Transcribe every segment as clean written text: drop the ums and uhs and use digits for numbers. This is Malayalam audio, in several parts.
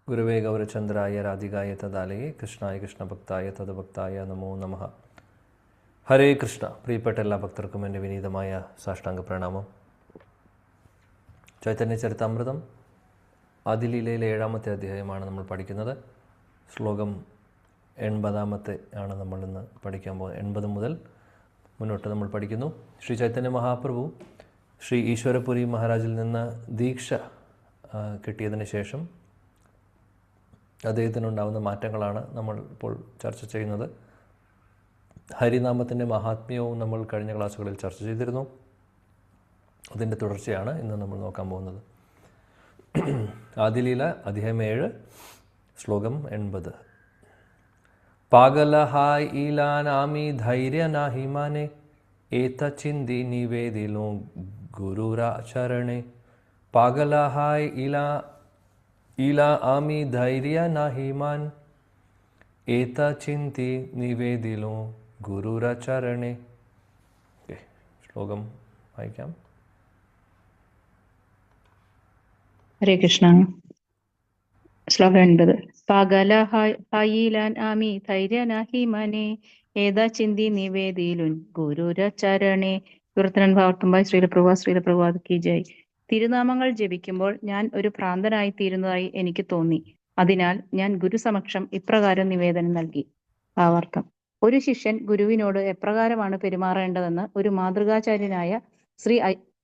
ഗുരുവേ ഗൗരചന്ദ്രായ രാധികായ തദാലയെ കൃഷ്ണായ കൃഷ്ണഭക്തായ തദഭക്തായ നമോ നമഃ. ഹരേ കൃഷ്ണ. പ്രിയപ്പെട്ട എല്ലാ ഭക്തർക്കും എൻ്റെ വിനീതമായ സാഷ്ടാംഗ പ്രണാമം. ചൈതന്യ ചരിതാമൃതം ആദിലീലയിലെ 7-ാമത്തെ അധ്യായമാണ് നമ്മൾ പഠിക്കുന്നത്. ശ്ലോകം 80 ആണ് നമ്മൾ ഇന്ന് പഠിക്കാൻ പോകുന്നത്. 80 മുതൽ മുന്നോട്ട് നമ്മൾ പഠിക്കുന്നു. ശ്രീ ചൈതന്യ മഹാപ്രഭു ശ്രീ ഈശ്വരപുരി മഹാരാജിൽ നിന്ന് ദീക്ഷ കിട്ടിയതിന് ശേഷം അദ്ദേഹത്തിനുണ്ടാകുന്ന മാറ്റങ്ങളാണ് നമ്മൾ ഇപ്പോൾ ചർച്ച ചെയ്യുന്നത്. ഹരിനാമത്തിൻ്റെ മഹാത്മ്യവും നമ്മൾ കഴിഞ്ഞ ക്ലാസ്സുകളിൽ ചർച്ച ചെയ്തിരുന്നു. അതിൻ്റെ തുടർച്ചയാണ് ഇന്ന് നമ്മൾ നോക്കാൻ പോകുന്നത്. ആദിലീല അധ്യായം 7 ശ്ലോകം 80. പാഗല ഹായ് ഈലാനാമി ധൈര്യ നാഹിമാനെ ഏത ചിന്തി നിവേദിലോ ഗുരുരാചരണേ. പാഗല ഹായ് ഈലാ ആമി ധൈര്യ നാഹിമാൻ ഏത ചിന്തി നിവേദിലോ ഗുരുരാചരണേ. ശ്ലോകം വായിക്കാം. ഹരേ കൃഷ്ണ. ശ്ലോകം 80. പകല ഹയിലാൻ ആമി ധൈര്യ നാഹി മനെ ഏതാ ചിന്തി നിവേദിലുൻ ഗുരുരചരണേ. കീർത്തനൻ ഭാഗത്തുമ്പായി ശ്രീലപ്രഭാത് കി ജയ്. തിരുനാമങ്ങൾ ജപിക്കുമ്പോൾ ഞാൻ ഒരു ഭ്രാന്തനായി തീരുന്നതായി എനിക്ക് തോന്നി. അതിനാൽ ഞാൻ ഗുരുസമക്ഷം ഇപ്രകാരം നിവേദനം നൽകി. ഭാവാർത്ഥം: ഒരു ശിഷ്യൻ ഗുരുവിനോട് എപ്രകാരമാണ് പെരുമാറേണ്ടതെന്ന് ഒരു മാതൃകാചാര്യനായ ശ്രീ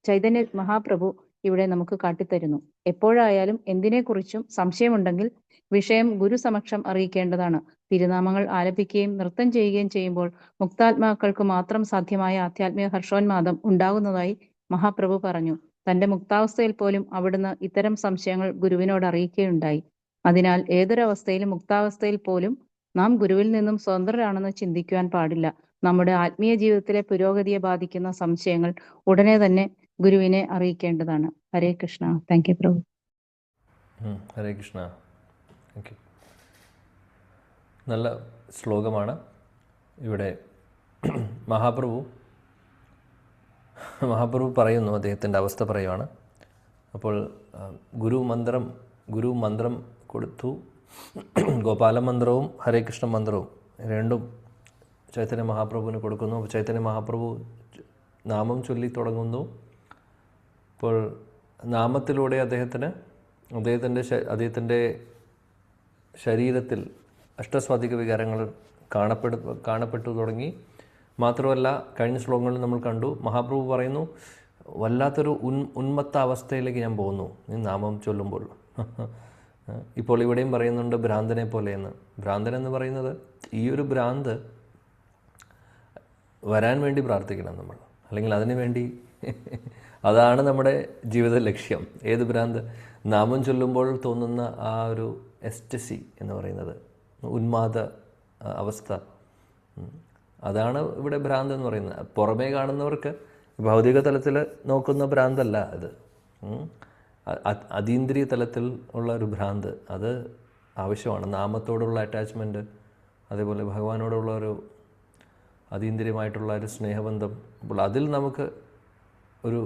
ചൈതന്യ മഹാപ്രഭു ഇവിടെ നമുക്ക് കാട്ടിത്തരുന്നു. എപ്പോഴായാലും എന്തിനെക്കുറിച്ചും സംശയമുണ്ടെങ്കിൽ വിഷയം ഗുരുസമക്ഷം അറിയിക്കേണ്ടതാണ്. തിരുനാമങ്ങൾ ആലപിക്കുകയും നൃത്തം ചെയ്യുകയും ചെയ്യുമ്പോൾ മുക്താത്മാക്കൾക്ക് മാത്രം സാധ്യമായ ആധ്യാത്മിക ഹർഷോന്മാദം ഉണ്ടാകുന്നതായി മഹാപ്രഭു പറഞ്ഞു. തന്റെ മുക്താവസ്ഥയിൽ പോലും അവിടുന്ന് ഇത്തരം സംശയങ്ങൾ ഗുരുവിനോട് അറിയിക്കുകയുണ്ടായി. അതിനാൽ ഏതൊരവസ്ഥയിലും മുക്താവസ്ഥയിൽ പോലും നാം ഗുരുവിൽ നിന്നും സ്വതന്ത്രരാണെന്ന് ചിന്തിക്കുവാൻ പാടില്ല. നമ്മുടെ ആത്മീയ ജീവിതത്തിലെ പുരോഗതിയെ ബാധിക്കുന്ന സംശയങ്ങൾ ഉടനെ തന്നെ ഗുരുവിനെ അറിയിക്കേണ്ടതാണ്. ഹരേ കൃഷ്ണ. താങ്ക് യു പ്രഭു. ഹരേ കൃഷ്ണ. Thank you. നല്ല ശ്ലോകമാണ്. ഇവിടെ മഹാപ്രഭു പറയുന്നു, അദ്ദേഹത്തിൻ്റെ അവസ്ഥ പറയുവാണ്. അപ്പോൾ ഗുരു മന്ത്രം കൊടുത്തു. ഗോപാല മന്ത്രവും ഹരേ കൃഷ്ണ മന്ത്രവും രണ്ടും ചൈതന്യ മഹാപ്രഭുവിന് കൊടുക്കുന്നു. അപ്പോൾ ചൈതന്യ മഹാപ്രഭു നാമം ചൊല്ലി തുടങ്ങുന്നു. അപ്പോൾ നാമത്തിലൂടെ അദ്ദേഹത്തിൻ്റെ ശരീരത്തിൽ അഷ്ടസ്വാധിക വികാരങ്ങൾ കാണപ്പെട്ടു തുടങ്ങി. മാത്രമല്ല, കഴിഞ്ഞ ശ്ലോകങ്ങളിൽ നമ്മൾ കണ്ടു, മഹാപ്രഭു പറയുന്നു, വല്ലാത്തൊരു ഉന്മത്ത അവസ്ഥയിലേക്ക് ഞാൻ പോകുന്നു ഈ നാമം ചൊല്ലുമ്പോൾ. ഇപ്പോൾ ഇവിടെയും പറയുന്നുണ്ട് ഭ്രാന്തനെ പോലെയെന്ന്. ഭ്രാന്തൻ എന്ന് പറയുന്നത്, ഈ ഒരു ഭ്രാന്ത് വരാൻ വേണ്ടി പ്രാർത്ഥിക്കണം നമ്മൾ, അല്ലെങ്കിൽ അതിനു വേണ്ടി അതാണ് നമ്മുടെ ജീവിത ലക്ഷ്യം. ഏത് ഭ്രാന്ത്? നാമം ചൊല്ലുമ്പോൾ തോന്നുന്ന ആ ഒരു എസ്റ്റസി എന്ന് പറയുന്നത്, ഉന്മാദ അവസ്ഥ, അതാണ് ഇവിടെ ഭ്രാന്ത് എന്ന് പറയുന്നത്. പുറമേ കാണുന്നവർക്ക് ഭൗതിക തലത്തിൽ നോക്കുന്ന ഭ്രാന്തല്ല ഇത്. അതീന്ദ്രിയ തലത്തിൽ ഉള്ള ഒരു ഭ്രാന്ത് അത് ആവശ്യമാണ്. നാമത്തോടുള്ള അറ്റാച്ച്മെൻറ്റ്, അതേപോലെ ഭഗവാനോടുള്ള ഒരു അതീന്ദ്രിയമായിട്ടുള്ള ഒരു സ്നേഹബന്ധം. അപ്പോൾ അതിൽ നമുക്ക് ഒരു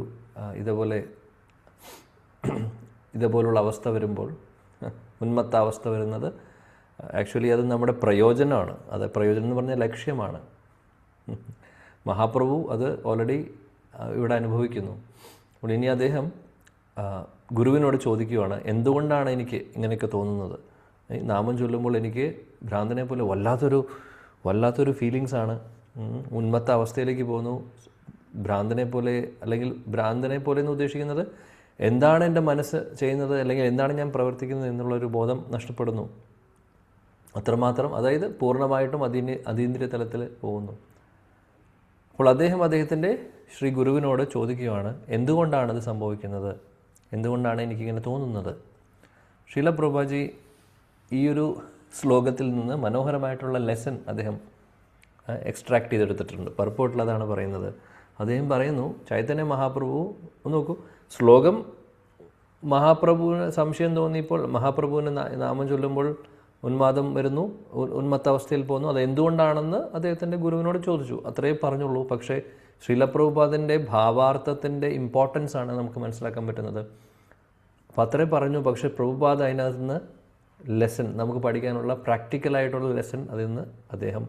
ഇതേപോലുള്ള അവസ്ഥ വരുമ്പോൾ, ഉന്മത്ത അവസ്ഥ വരുന്നത്, ആക്ച്വലി അത് നമ്മുടെ പ്രയോജനമാണ്. അത് പ്രയോജനം എന്ന് പറഞ്ഞാൽ ലക്ഷ്യമാണ്. മഹാപ്രഭു അത് ഓൾറെഡി ഇവിടെ അനുഭവിക്കുന്നു. അപ്പോൾ ഇനി അദ്ദേഹം ഗുരുവിനോട് ചോദിക്കുകയാണ്, എന്തുകൊണ്ടാണ് എനിക്ക് ഇങ്ങനെയൊക്കെ തോന്നുന്നത്? നാമം ചൊല്ലുമ്പോൾ എനിക്ക് ഭ്രാന്തനെ പോലെ വല്ലാത്തൊരു ഫീലിങ്സാണ്. ഉന്മത്ത അവസ്ഥയിലേക്ക് പോകുന്നു. ഭ്രാന്തനെ പോലെ, അല്ലെങ്കിൽ ഭ്രാന്തനെ പോലെ എന്ന് ഉദ്ദേശിക്കുന്നത് എന്താണ് എൻ്റെ മനസ്സ് ചെയ്യുന്നത്, അല്ലെങ്കിൽ എന്താണ് ഞാൻ പ്രവർത്തിക്കുന്നത് എന്നുള്ളൊരു ബോധം നഷ്ടപ്പെടുന്നു. അത്രമാത്രം, അതായത് പൂർണ്ണമായിട്ടും അതീന്ദ്രിയ തലത്തിൽ പോകുന്നു. അപ്പോൾ അദ്ദേഹത്തിൻ്റെ ശ്രീ ഗുരുവിനോട് ചോദിക്കുകയാണ്, എന്തുകൊണ്ടാണത് സംഭവിക്കുന്നത്? എന്തുകൊണ്ടാണ് എനിക്കിങ്ങനെ തോന്നുന്നത്? ശ്രീല പ്രഭുപാജി ഈ ഒരു ശ്ലോകത്തിൽ നിന്ന് മനോഹരമായിട്ടുള്ള ലെസൺ അദ്ദേഹം എക്സ്ട്രാക്ട് ചെയ്തെടുത്തിട്ടുണ്ട്. പർപ്പോട്ടിൽ അതാണ് പറയുന്നത്. അദ്ദേഹം പറയുന്നു, ചൈതന്യ മഹാപ്രഭു നോക്കൂ, ശ്ലോകം മഹാപ്രഭുവിന് സംശയം തോന്നിയപ്പോൾ മഹാപ്രഭുവിന് നാമം ചൊല്ലുമ്പോൾ ഉന്മാദം വരുന്നു, ഉന്മത്ത അവസ്ഥയിൽ പോകുന്നു. അത് എന്തുകൊണ്ടാണെന്ന് അദ്ദേഹത്തിൻ്റെ ഗുരുവിനോട് ചോദിച്ചു. അത്രയേ പറഞ്ഞുള്ളൂ. പക്ഷേ ശ്രീല പ്രഭുപാദിൻ്റെ ഭാവാർത്ഥത്തിൻ്റെ ഇമ്പോർട്ടൻസ് ആണ് നമുക്ക് മനസ്സിലാക്കാൻ പറ്റുന്നത്. അപ്പോൾ അത്രേ പറഞ്ഞു. പക്ഷേ പ്രഭുപാദ് അതിനകത്ത് നിന്ന് ലെസൺ, നമുക്ക് പഠിക്കാനുള്ള പ്രാക്ടിക്കലായിട്ടുള്ള ലെസൺ അതിൽ നിന്ന് അദ്ദേഹം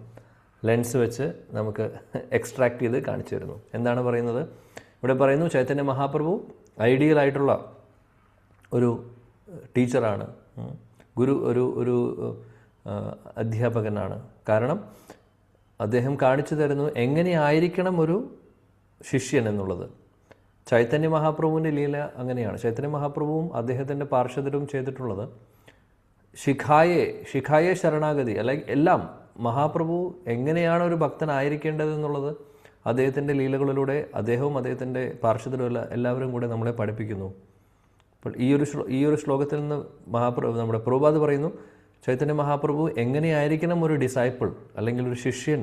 ലെൻസ് വെച്ച് നമുക്ക് എക്സ്ട്രാക്ട് ചെയ്ത് കാണിച്ചു തരുന്നു. എന്താണ് പറയുന്നത്? ഇവിടെ പറയുന്നു ചൈതന്യ മഹാപ്രഭു ഐഡിയൽ ആയിട്ടുള്ള ഒരു ടീച്ചറാണ്, ഒരു അധ്യാപകനാണ്. കാരണം അദ്ദേഹം കാണിച്ചു തരുന്നു എങ്ങനെയായിരിക്കണം ഒരു ശിഷ്യൻ എന്നുള്ളത്. ചൈതന്യ മഹാപ്രഭുവിൻ്റെ ലീല അങ്ങനെയാണ്. ചൈതന്യ മഹാപ്രഭുവും അദ്ദേഹത്തിൻ്റെ പാർഷദരും ചെയ്തിട്ടുള്ളത് ശിഖായെ ശരണാഗതി, അല്ലെങ്കിൽ എല്ലാം മഹാപ്രഭു എങ്ങനെയാണ് ഒരു ഭക്തനായിരിക്കേണ്ടതെന്നുള്ളത് അദ്ദേഹത്തിൻ്റെ ലീലകളിലൂടെ അദ്ദേഹവും അദ്ദേഹത്തിൻ്റെ പാർഷദരും എല്ലാവരും കൂടെ നമ്മളെ പഠിപ്പിക്കുന്നു. അപ്പോൾ ഈ ഒരു ശ്ലോകത്തിൽ നിന്ന് നമ്മുടെ പ്രഭുപാദ് പറയുന്നു ചൈതന്യ മഹാപ്രഭു എങ്ങനെയായിരിക്കണം ഒരു ഡിസൈപ്പിൾ അല്ലെങ്കിൽ ഒരു ശിഷ്യൻ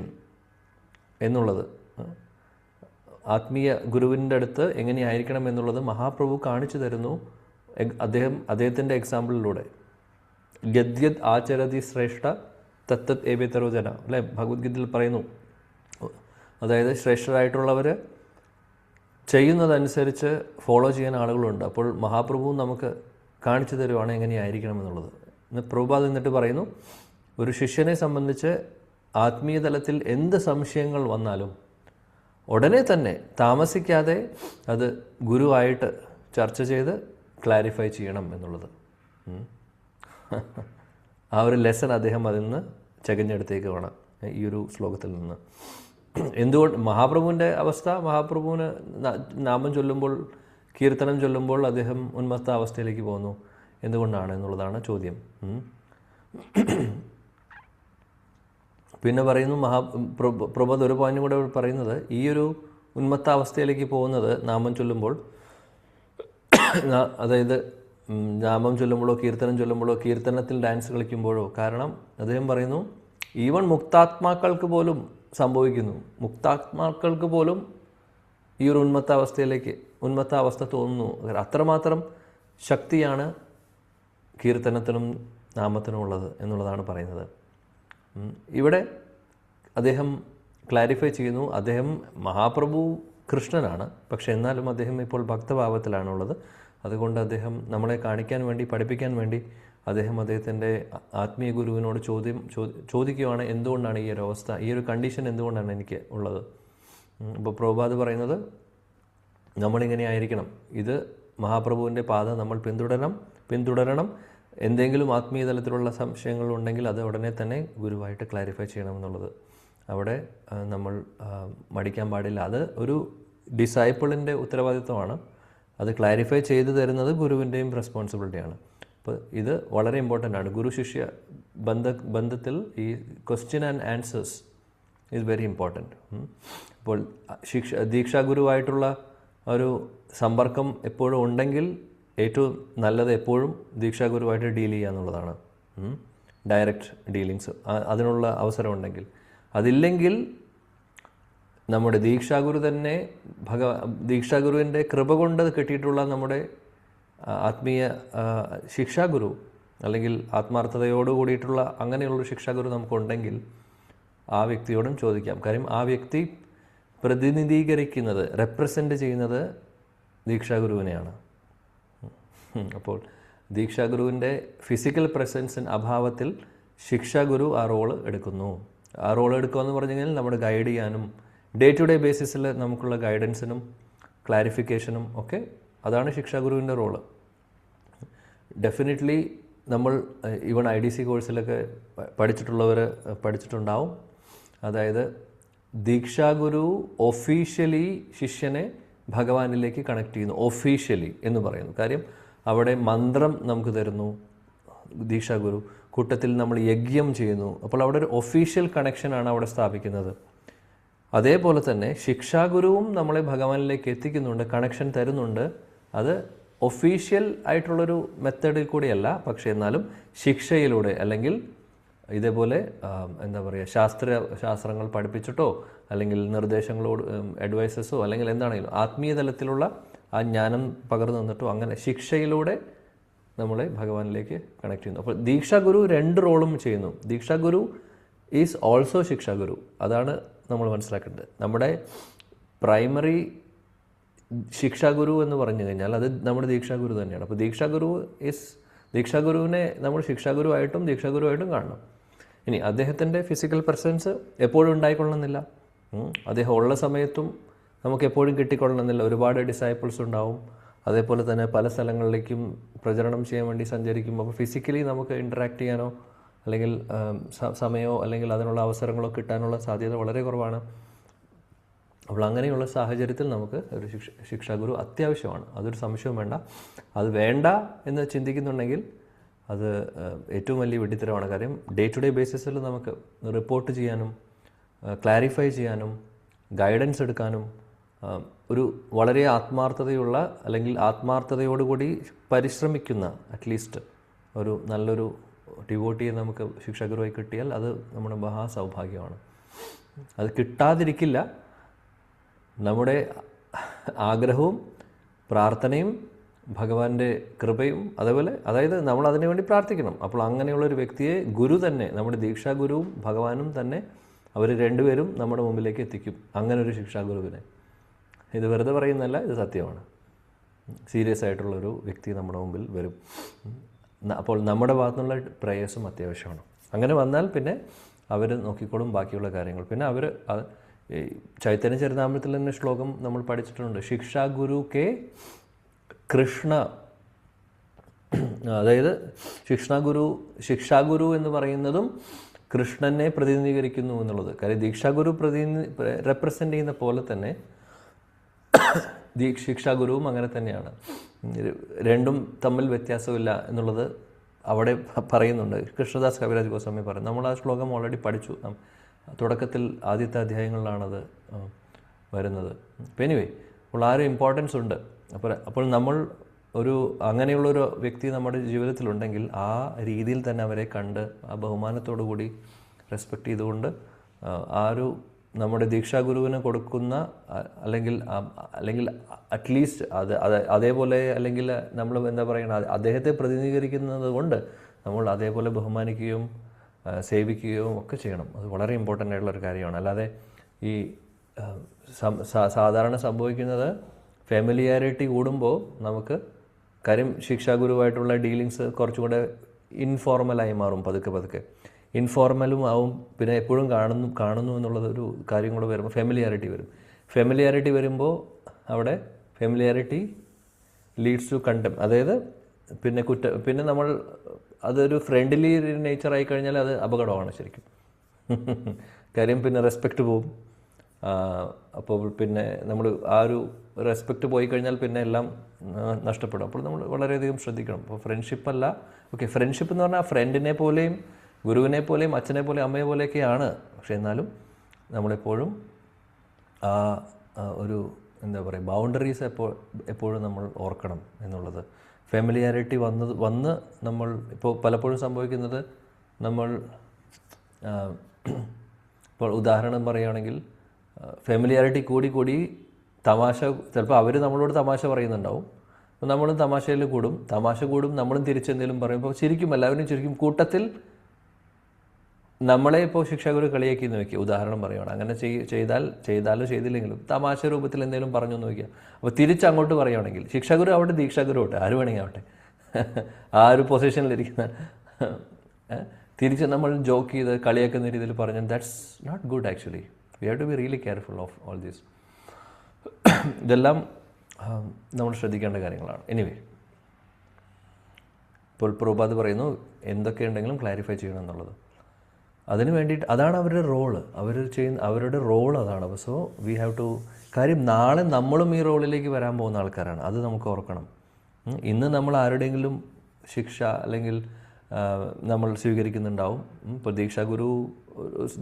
എന്നുള്ളത്, ആത്മീയ ഗുരുവിൻ്റെ അടുത്ത് എങ്ങനെയായിരിക്കണം എന്നുള്ളത് മഹാപ്രഭു കാണിച്ചു തരുന്നു അദ്ദേഹത്തിൻ്റെ എക്സാമ്പിളിലൂടെ. ഗദ്യത് ആചരതി ശ്രേഷ്ഠ തത്തത് ഏവേതരോ ജന, അല്ലേ? ഭഗവത്ഗീതയിൽ പറയുന്നു. അതായത് ശ്രേഷ്ഠരായിട്ടുള്ളവർ ചെയ്യുന്നതനുസരിച്ച് ഫോളോ ചെയ്യാൻ ആളുകളുണ്ട്. അപ്പോൾ മഹാപ്രഭു നമുക്ക് കാണിച്ചു തരുവാണ് എങ്ങനെയായിരിക്കണം എന്നുള്ളത്. ഇന്ന് പ്രഭുപാദ് എന്നിട്ട് പറയുന്നു ഒരു ശിഷ്യനെ സംബന്ധിച്ച് ആത്മീയ തലത്തിൽ എന്ത് സംശയങ്ങൾ വന്നാലും ഉടനെ തന്നെ താമസിക്കാതെ അത് ഗുരുവായിട്ട് ചർച്ച ചെയ്ത് ക്ലാരിഫൈ ചെയ്യണം എന്നുള്ളത്. ആ ഒരു ലെസൺ അദ്ദേഹം അതിൽ നിന്ന് ചകഞ്ഞെടുത്തേക്ക് വേണം ഈ ഒരു ശ്ലോകത്തിൽ നിന്ന്. എന്തുകൊണ്ട് മഹാപ്രഭുവിൻ്റെ അവസ്ഥ, മഹാപ്രഭുവിന് നാമം ചൊല്ലുമ്പോൾ, കീർത്തനം ചൊല്ലുമ്പോൾ അദ്ദേഹം ഉന്മത്ത അവസ്ഥയിലേക്ക് പോകുന്നു, എന്തുകൊണ്ടാണ് എന്നുള്ളതാണ് ചോദ്യം. പിന്നെ പറയുന്നു പ്രഭുപാദ് ഒരു പോയിന്റ് കൂടെ പറയുന്നത്, ഈ ഒരു ഉന്മത്ത അവസ്ഥയിലേക്ക് പോകുന്നത് നാമം ചൊല്ലുമ്പോൾ, അതായത് നാമം ചൊല്ലുമ്പോഴോ കീർത്തനം ചൊല്ലുമ്പോഴോ കീർത്തനത്തിൽ ഡാൻസ് കളിക്കുമ്പോഴോ. കാരണം അദ്ദേഹം പറയുന്നു ഈവൻ മുക്താത്മാക്കൾക്ക് പോലും സംഭവിക്കുന്നു, മുക്താത്മാക്കൾക്ക് പോലും ഈ ഒരു ഉന്മത്ത അവസ്ഥ തോന്നുന്നു. അത്രമാത്രം ശക്തിയാണ് കീർത്തനത്തിനും നാമത്തിനും ഉള്ളത് എന്നുള്ളതാണ് പറയുന്നത്. ഇവിടെ അദ്ദേഹം ക്ലാരിഫൈ ചെയ്യുന്നു, അദ്ദേഹം മഹാപ്രഭു കൃഷ്ണനാണ്, പക്ഷെ എന്നാലും അദ്ദേഹം ഇപ്പോൾ ഭക്തഭാവത്തിലാണുള്ളത്. അതുകൊണ്ട് അദ്ദേഹം നമ്മളെ കാണിക്കാൻ വേണ്ടി, പഠിപ്പിക്കാൻ വേണ്ടി അദ്ദേഹം അദ്ദേഹത്തിൻ്റെ ആത്മീയ ഗുരുവിനോട് ചോദിക്കുകയാണ് എന്തുകൊണ്ടാണ് ഈ ഒരു അവസ്ഥ, ഈ ഒരു കണ്ടീഷൻ എന്തുകൊണ്ടാണ് എനിക്ക് ഉള്ളത്. ഇപ്പോൾ പ്രഭുപാദ് പറയുന്നത് നമ്മളിങ്ങനെ ആയിരിക്കണം, ഇത് മഹാപ്രഭുവിൻ്റെ പാത നമ്മൾ പിന്തുടരണം. എന്തെങ്കിലും ആത്മീയ തലത്തിലുള്ള സംശയങ്ങളുണ്ടെങ്കിൽ അത് ഉടനെ തന്നെ ഗുരുവായിട്ട് ക്ലാരിഫൈ ചെയ്യണമെന്നുള്ളത്. അവിടെ നമ്മൾ മടിക്കാൻ പാടില്ല. അത് ഒരു ഡിസൈപ്പിളിൻ്റെ ഉത്തരവാദിത്വമാണ്. അത് ക്ലാരിഫൈ ചെയ്തു തരുന്നത് ഗുരുവിൻ്റെയും റെസ്പോൺസിബിലിറ്റിയാണ്. അപ്പോൾ ഇത് വളരെ ഇമ്പോർട്ടൻ്റ് ആണ്. ഗുരു ശിഷ്യ ബന്ധത്തിൽ ഈ question and answers is very important. അപ്പോൾ ദീക്ഷാഗുരുവായിട്ടുള്ള ഒരു സമ്പർക്കം എപ്പോഴും ഉണ്ടെങ്കിൽ ഏറ്റവും നല്ലത് എപ്പോഴും ദീക്ഷാഗുരുവായിട്ട് ഡീൽ ചെയ്യുക എന്നുള്ളതാണ്. ഡയറക്റ്റ് ഡീലിങ്സ് അതിനുള്ള അവസരം ഉണ്ടെങ്കിൽ. അതില്ലെങ്കിൽ നമ്മുടെ ദീക്ഷാഗുരു തന്നെ ദീക്ഷാഗുരുവിൻ്റെ കൃപ കൊണ്ട് കിട്ടിയിട്ടുള്ള നമ്മുടെ ആത്മീയ ശിക്ഷാഗുരു അല്ലെങ്കിൽ ആത്മാർത്ഥതയോട് കൂടിയിട്ടുള്ള അങ്ങനെയുള്ളൊരു ശിക്ഷാഗുരു നമുക്കുണ്ടെങ്കിൽ ആ വ്യക്തിയോടും ചോദിക്കാം. കാര്യം ആ വ്യക്തി പ്രതിനിധീകരിക്കുന്നത്, റെപ്രസെൻ്റ് ചെയ്യുന്നത് ദീക്ഷാഗുരുവിനെയാണ്. അപ്പോൾ ദീക്ഷാഗുരുവിൻ്റെ ഫിസിക്കൽ പ്രസൻസിന് അഭാവത്തിൽ ശിക്ഷാഗുരു ആ റോള് എടുക്കുന്നു. ആ റോൾ എടുക്കുകയെന്ന് പറഞ്ഞു കഴിഞ്ഞാൽ നമ്മുടെ ഗൈഡ് ചെയ്യാനും ഡേ ടു ഡേ ബേസിസിൽ നമുക്കുള്ള ഗൈഡൻസിനും ക്ലാരിഫിക്കേഷനും ഒക്കെ അതാണ് ശിക്ഷാഗുരുവിൻ്റെ റോള്. ഡെഫിനറ്റ്ലി നമ്മൾ ഈവൺ IDC കോഴ്സിലൊക്കെ പഠിച്ചിട്ടുണ്ടാവും. അതായത് ദീക്ഷാഗുരു ഒഫീഷ്യലി ശിഷ്യനെ ഭഗവാനിലേക്ക് കണക്ട് ചെയ്യുന്നു, ഒഫീഷ്യലി എന്ന് പറയുന്നു. കാര്യം അവിടെ മന്ത്രം നമുക്ക് തരുന്നു ദീക്ഷാഗുരു, കൂട്ടത്തിൽ നമ്മൾ യജ്ഞം ചെയ്യുന്നു. അപ്പോൾ അവിടെ ഒരു ഒഫീഷ്യൽ കണക്ഷനാണ് അവിടെ സ്ഥാപിക്കുന്നത്. അതേപോലെ തന്നെ ശിക്ഷാഗുരുവും നമ്മളെ ഭഗവാനിലേക്ക് എത്തിക്കുന്നുണ്ട്, കണക്ഷൻ തരുന്നുണ്ട്. അത് ഒഫീഷ്യൽ ആയിട്ടുള്ളൊരു മെത്തേഡിൽ കൂടിയല്ല, പക്ഷേ എന്നാലും ശിക്ഷയിലൂടെ അല്ലെങ്കിൽ ഇതേപോലെ എന്താ പറയുക ശാസ്ത്രങ്ങൾ പഠിപ്പിച്ചിട്ടോ അല്ലെങ്കിൽ നിർദ്ദേശങ്ങളോട് അഡ്വൈസസോ അല്ലെങ്കിൽ എന്താണെങ്കിലും ആത്മീയ തലത്തിലുള്ള ആ ജ്ഞാനം പകർന്നു തന്നിട്ടോ അങ്ങനെ ശിക്ഷയിലൂടെ നമ്മളെ ഭഗവാനിലേക്ക് കണക്ട് ചെയ്യുന്നു. അപ്പോൾ ദീക്ഷാഗുരു 2 റോളും ചെയ്യുന്നു. ദീക്ഷാഗുരു ഈസ് ഓൾസോ ശിക്ഷാഗുരു. അതാണ് നമ്മൾ മനസ്സിലാക്കേണ്ടത്. നമ്മുടെ പ്രൈമറി ശിക്ഷാഗുരു എന്ന് പറഞ്ഞു കഴിഞ്ഞാൽ അത് നമ്മുടെ ദീക്ഷാഗുരു തന്നെയാണ്. അപ്പോൾ ദീക്ഷാഗുരുവിനെ നമ്മൾ ശിക്ഷാഗുരുവായിട്ടും ദീക്ഷാഗുരുവായിട്ടും കാണണം. ഇനി അദ്ദേഹത്തിൻ്റെ ഫിസിക്കൽ പ്രസൻസ് എപ്പോഴും ഉണ്ടായിക്കൊള്ളണമെന്നില്ല. അദ്ദേഹം ഉള്ള സമയത്തും നമുക്ക് എപ്പോഴും കിട്ടിക്കൊള്ളണമെന്നില്ല. ഒരുപാട് ഡിസൈപ്പിൾസ് ഉണ്ടാവും. അതേപോലെ തന്നെ പല സ്ഥലങ്ങളിലേക്കും പ്രചരണം ചെയ്യാൻ വേണ്ടി സഞ്ചരിക്കും. അപ്പോൾ ഫിസിക്കലി നമുക്ക് ഇൻറ്ററാക്ട് ചെയ്യാനോ അല്ലെങ്കിൽ സമയമോ അല്ലെങ്കിൽ അതിനുള്ള അവസരങ്ങളോ കിട്ടാനുള്ള സാധ്യത വളരെ കുറവാണ്. അപ്പോൾ അങ്ങനെയുള്ള സാഹചര്യത്തിൽ നമുക്ക് ഒരു ശിക്ഷാഗുരു അത്യാവശ്യമാണ്. അതൊരു സംശയവും വേണ്ട. അത് വേണ്ട എന്ന് ചിന്തിക്കുന്നുണ്ടെങ്കിൽ അത് ഏറ്റവും വലിയ വെട്ടിത്തരമാണ്. കാര്യം ഡേ ടു ഡേ ബേസിസിൽ നമുക്ക് റിപ്പോർട്ട് ചെയ്യാനും ക്ലാരിഫൈ ചെയ്യാനും ഗൈഡൻസ് എടുക്കാനും ഒരു വളരെ ആത്മാർത്ഥതയുള്ള അല്ലെങ്കിൽ ആത്മാർത്ഥതയോടുകൂടി പരിശ്രമിക്കുന്ന അറ്റ്ലീസ്റ്റ് ഒരു നല്ലൊരു ഡിവോട്ടിയെ നമുക്ക് ശിക്ഷാഗുരുവായി കിട്ടിയാൽ അത് നമ്മുടെ മഹാസൗഭാഗ്യമാണ്. അത് കിട്ടാതിരിക്കില്ല. നമ്മുടെ ആഗ്രഹവും പ്രാർത്ഥനയും ഭഗവാന്റെ കൃപയും അതായത് നമ്മൾ അതിനു വേണ്ടി പ്രാർത്ഥിക്കണം. അപ്പോൾ അങ്ങനെയുള്ളൊരു വ്യക്തിയെ ഗുരു തന്നെ, നമ്മുടെ ദീക്ഷാഗുരുവും ഭഗവാനും തന്നെ, അവർ രണ്ടുപേരും നമ്മുടെ മുമ്പിലേക്ക് എത്തിക്കും അങ്ങനൊരു ശിക്ഷാഗുരുവിനെ. ഇത് വെറുതെ പറയുന്നതല്ല, ഇത് സത്യമാണ്. സീരിയസ് ആയിട്ടുള്ളൊരു വ്യക്തി നമ്മുടെ മുമ്പിൽ വരും. അപ്പോൾ നമ്മുടെ ഭാഗത്തുനിന്നുള്ള പ്രേയേഴ്സും അത്യാവശ്യമാണ്. അങ്ങനെ വന്നാൽ പിന്നെ അവർ നോക്കിക്കോളും ബാക്കിയുള്ള കാര്യങ്ങൾ. പിന്നെ അവർ ചൈതന്യ ചരിതാമൃതത്തിൽ തന്നെ ശ്ലോകം നമ്മൾ പഠിച്ചിട്ടുണ്ട്. ശിക്ഷാഗുരു കെ കൃഷ്ണ, അതായത് ശിക്ഷാഗുരു എന്ന് പറയുന്നതും കൃഷ്ണനെ പ്രതിനിധീകരിക്കുന്നു എന്നുള്ളത്. കാര്യം ദീക്ഷാഗുരു റെപ്രസെൻ്റ് ചെയ്യുന്ന പോലെ തന്നെ ശിക്ഷാഗുരുവും അങ്ങനെ തന്നെയാണ്. രണ്ടും തമ്മിൽ വ്യത്യാസമില്ല എന്നുള്ളത് അവിടെ പറയുന്നുണ്ട്. കൃഷ്ണദാസ് കവിരാജ് ഗോസ്വാമി പറയും. നമ്മൾ ആ ശ്ലോകം ഓൾറെഡി പഠിച്ചു. തുടക്കത്തിൽ ആദ്യത്തെ അധ്യായങ്ങളിലാണത് വരുന്നത്. അപ്പോൾ എനിവേ, അപ്പോൾ ആ ഒരു ഇമ്പോർട്ടൻസ് ഉണ്ട്. അപ്പോൾ നമ്മൾ അങ്ങനെയുള്ളൊരു വ്യക്തി നമ്മുടെ ജീവിതത്തിലുണ്ടെങ്കിൽ ആ രീതിയിൽ തന്നെ അവരെ കണ്ട് ആ ബഹുമാനത്തോടു കൂടി റെസ്പെക്റ്റ് ചെയ്തുകൊണ്ട് ആ ഒരു നമ്മുടെ ദീക്ഷാഗുരുവിന് കൊടുക്കുന്ന അല്ലെങ്കിൽ അറ്റ്ലീസ്റ്റ് അതേപോലെ അല്ലെങ്കിൽ നമ്മൾ എന്താ പറയുക, അദ്ദേഹത്തെ പ്രതിനിധീകരിക്കുന്നത് കൊണ്ട് നമ്മൾ അതേപോലെ ബഹുമാനിക്കുകയും സേവിക്കുകയും ഒക്കെ ചെയ്യണം. അത് വളരെ ഇമ്പോർട്ടൻ്റ് ആയിട്ടുള്ളൊരു കാര്യമാണ്. അല്ലാതെ ഈ സാധാരണ സംഭവിക്കുന്നത് ഫെമിലിയാരിറ്റി കൂടുമ്പോൾ നമുക്ക് കാര്യം ശിക്ഷാഗുരുവായിട്ടുള്ള ഡീലിങ്സ് കുറച്ചും കൂടെ ഇൻഫോർമലായി മാറും. പതുക്കെ ഇൻഫോർമലും ആവും. പിന്നെ എപ്പോഴും കാണുന്നു എന്നുള്ളതൊരു കാര്യം കൂടെ വരുമ്പോൾ ഫെമിലിയാരിറ്റി വരുമ്പോൾ അവിടെ ഫെമിലിയാരിറ്റി ലീഡ്സ് ടു കണ്ടം. അതായത് പിന്നെ നമ്മൾ അതൊരു ഫ്രണ്ട്ലി നേച്ചറായി കഴിഞ്ഞാൽ അത് അപകടമാണ് ശരിക്കും. കാര്യം പിന്നെ റെസ്പെക്റ്റ് പോവും. അപ്പോൾ പിന്നെ നമ്മൾ ആ ഒരു റെസ്പെക്റ്റ് പോയി കഴിഞ്ഞാൽ പിന്നെ എല്ലാം നഷ്ടപ്പെടും. അപ്പോൾ നമ്മൾ വളരെയധികം ശ്രദ്ധിക്കണം. അപ്പോൾ ഫ്രണ്ട്ഷിപ്പല്ല, ഫ്രണ്ട്ഷിപ്പ് എന്ന് പറഞ്ഞാൽ ഫ്രണ്ടിനെ പോലെയും ഗുരുവിനെ പോലെയും അച്ഛനെ പോലെയും അമ്മയെ പോലെയൊക്കെയാണ്. പക്ഷേ എന്നാലും നമ്മളെപ്പോഴും ആ ഒരു എന്താ പറയുക ബൗണ്ടറീസ് എപ്പോഴും നമ്മൾ ഓർക്കണം എന്നുള്ളത്. ഫെമിലിയാരിറ്റി വന്ന് നമ്മൾ ഇപ്പോൾ പലപ്പോഴും സംഭവിക്കുന്നത് നമ്മൾ ഇപ്പോൾ ഉദാഹരണം പറയുകയാണെങ്കിൽ ഫെമിലിയാരിറ്റി കൂടി തമാശ, ചിലപ്പോൾ അവർ നമ്മളോട് തമാശ പറയുന്നുണ്ടാവും. അപ്പോൾ നമ്മളും തമാശയിൽ കൂടും നമ്മളും തിരിച്ചെന്തെങ്കിലും പറയുമ്പോൾ എല്ലാവരും ചിരിക്കും. കൂട്ടത്തിൽ നമ്മളെ ഇപ്പോൾ ശിക്ഷാഗുരു കളിയാക്കി എന്ന് വയ്ക്കുക. ഉദാഹരണം പറയുകയാണ്. അങ്ങനെ ചെയ്താലോ ചെയ്തില്ലെങ്കിലും തമാശ രൂപത്തിൽ എന്തെങ്കിലും പറഞ്ഞു എന്ന് വയ്ക്കുക. അപ്പോൾ തിരിച്ചങ്ങോട്ട് പറയുകയാണെങ്കിൽ ശിക്ഷാഗുരു ആവട്ടെ ദീക്ഷാഗുരു ആവട്ടെ ആര് വേണമെങ്കിൽ ആവട്ടെ, ആ ഒരു പൊസിഷനിലിരിക്കുന്ന തിരിച്ച് നമ്മൾ ജോക്ക് ചെയ്ത് കളിയാക്കുന്ന രീതിയിൽ പറഞ്ഞാൽ that's not good actually. We have to be really careful of all these. ഇതെല്ലാം നമ്മൾ ശ്രദ്ധിക്കേണ്ട കാര്യങ്ങളാണ്. എനിവേ, ഇപ്പോൾ പ്രഭുപാദ് പറയുന്നു എന്തൊക്കെയുണ്ടെങ്കിലും ക്ലാരിഫൈ ചെയ്യണം എന്നുള്ളത്. അതിന് വേണ്ടിയിട്ട് അതാണ് അവരുടെ റോള്. അവരുടെ റോൾ അതാണ്. സോ വി ഹാവ് ടു കാര്യം നാളെ നമ്മളും ഈ റോളിലേക്ക് വരാൻ പോകുന്ന ആൾക്കാരാണ്. അത് നമുക്ക് ഓർക്കണം. ഇന്ന് നമ്മൾ ആരുടെയെങ്കിലും ശിക്ഷ അല്ലെങ്കിൽ നമ്മൾ സ്വീകരിക്കുന്നുണ്ടാവും. ഇപ്പോൾ ദീക്ഷാഗുരു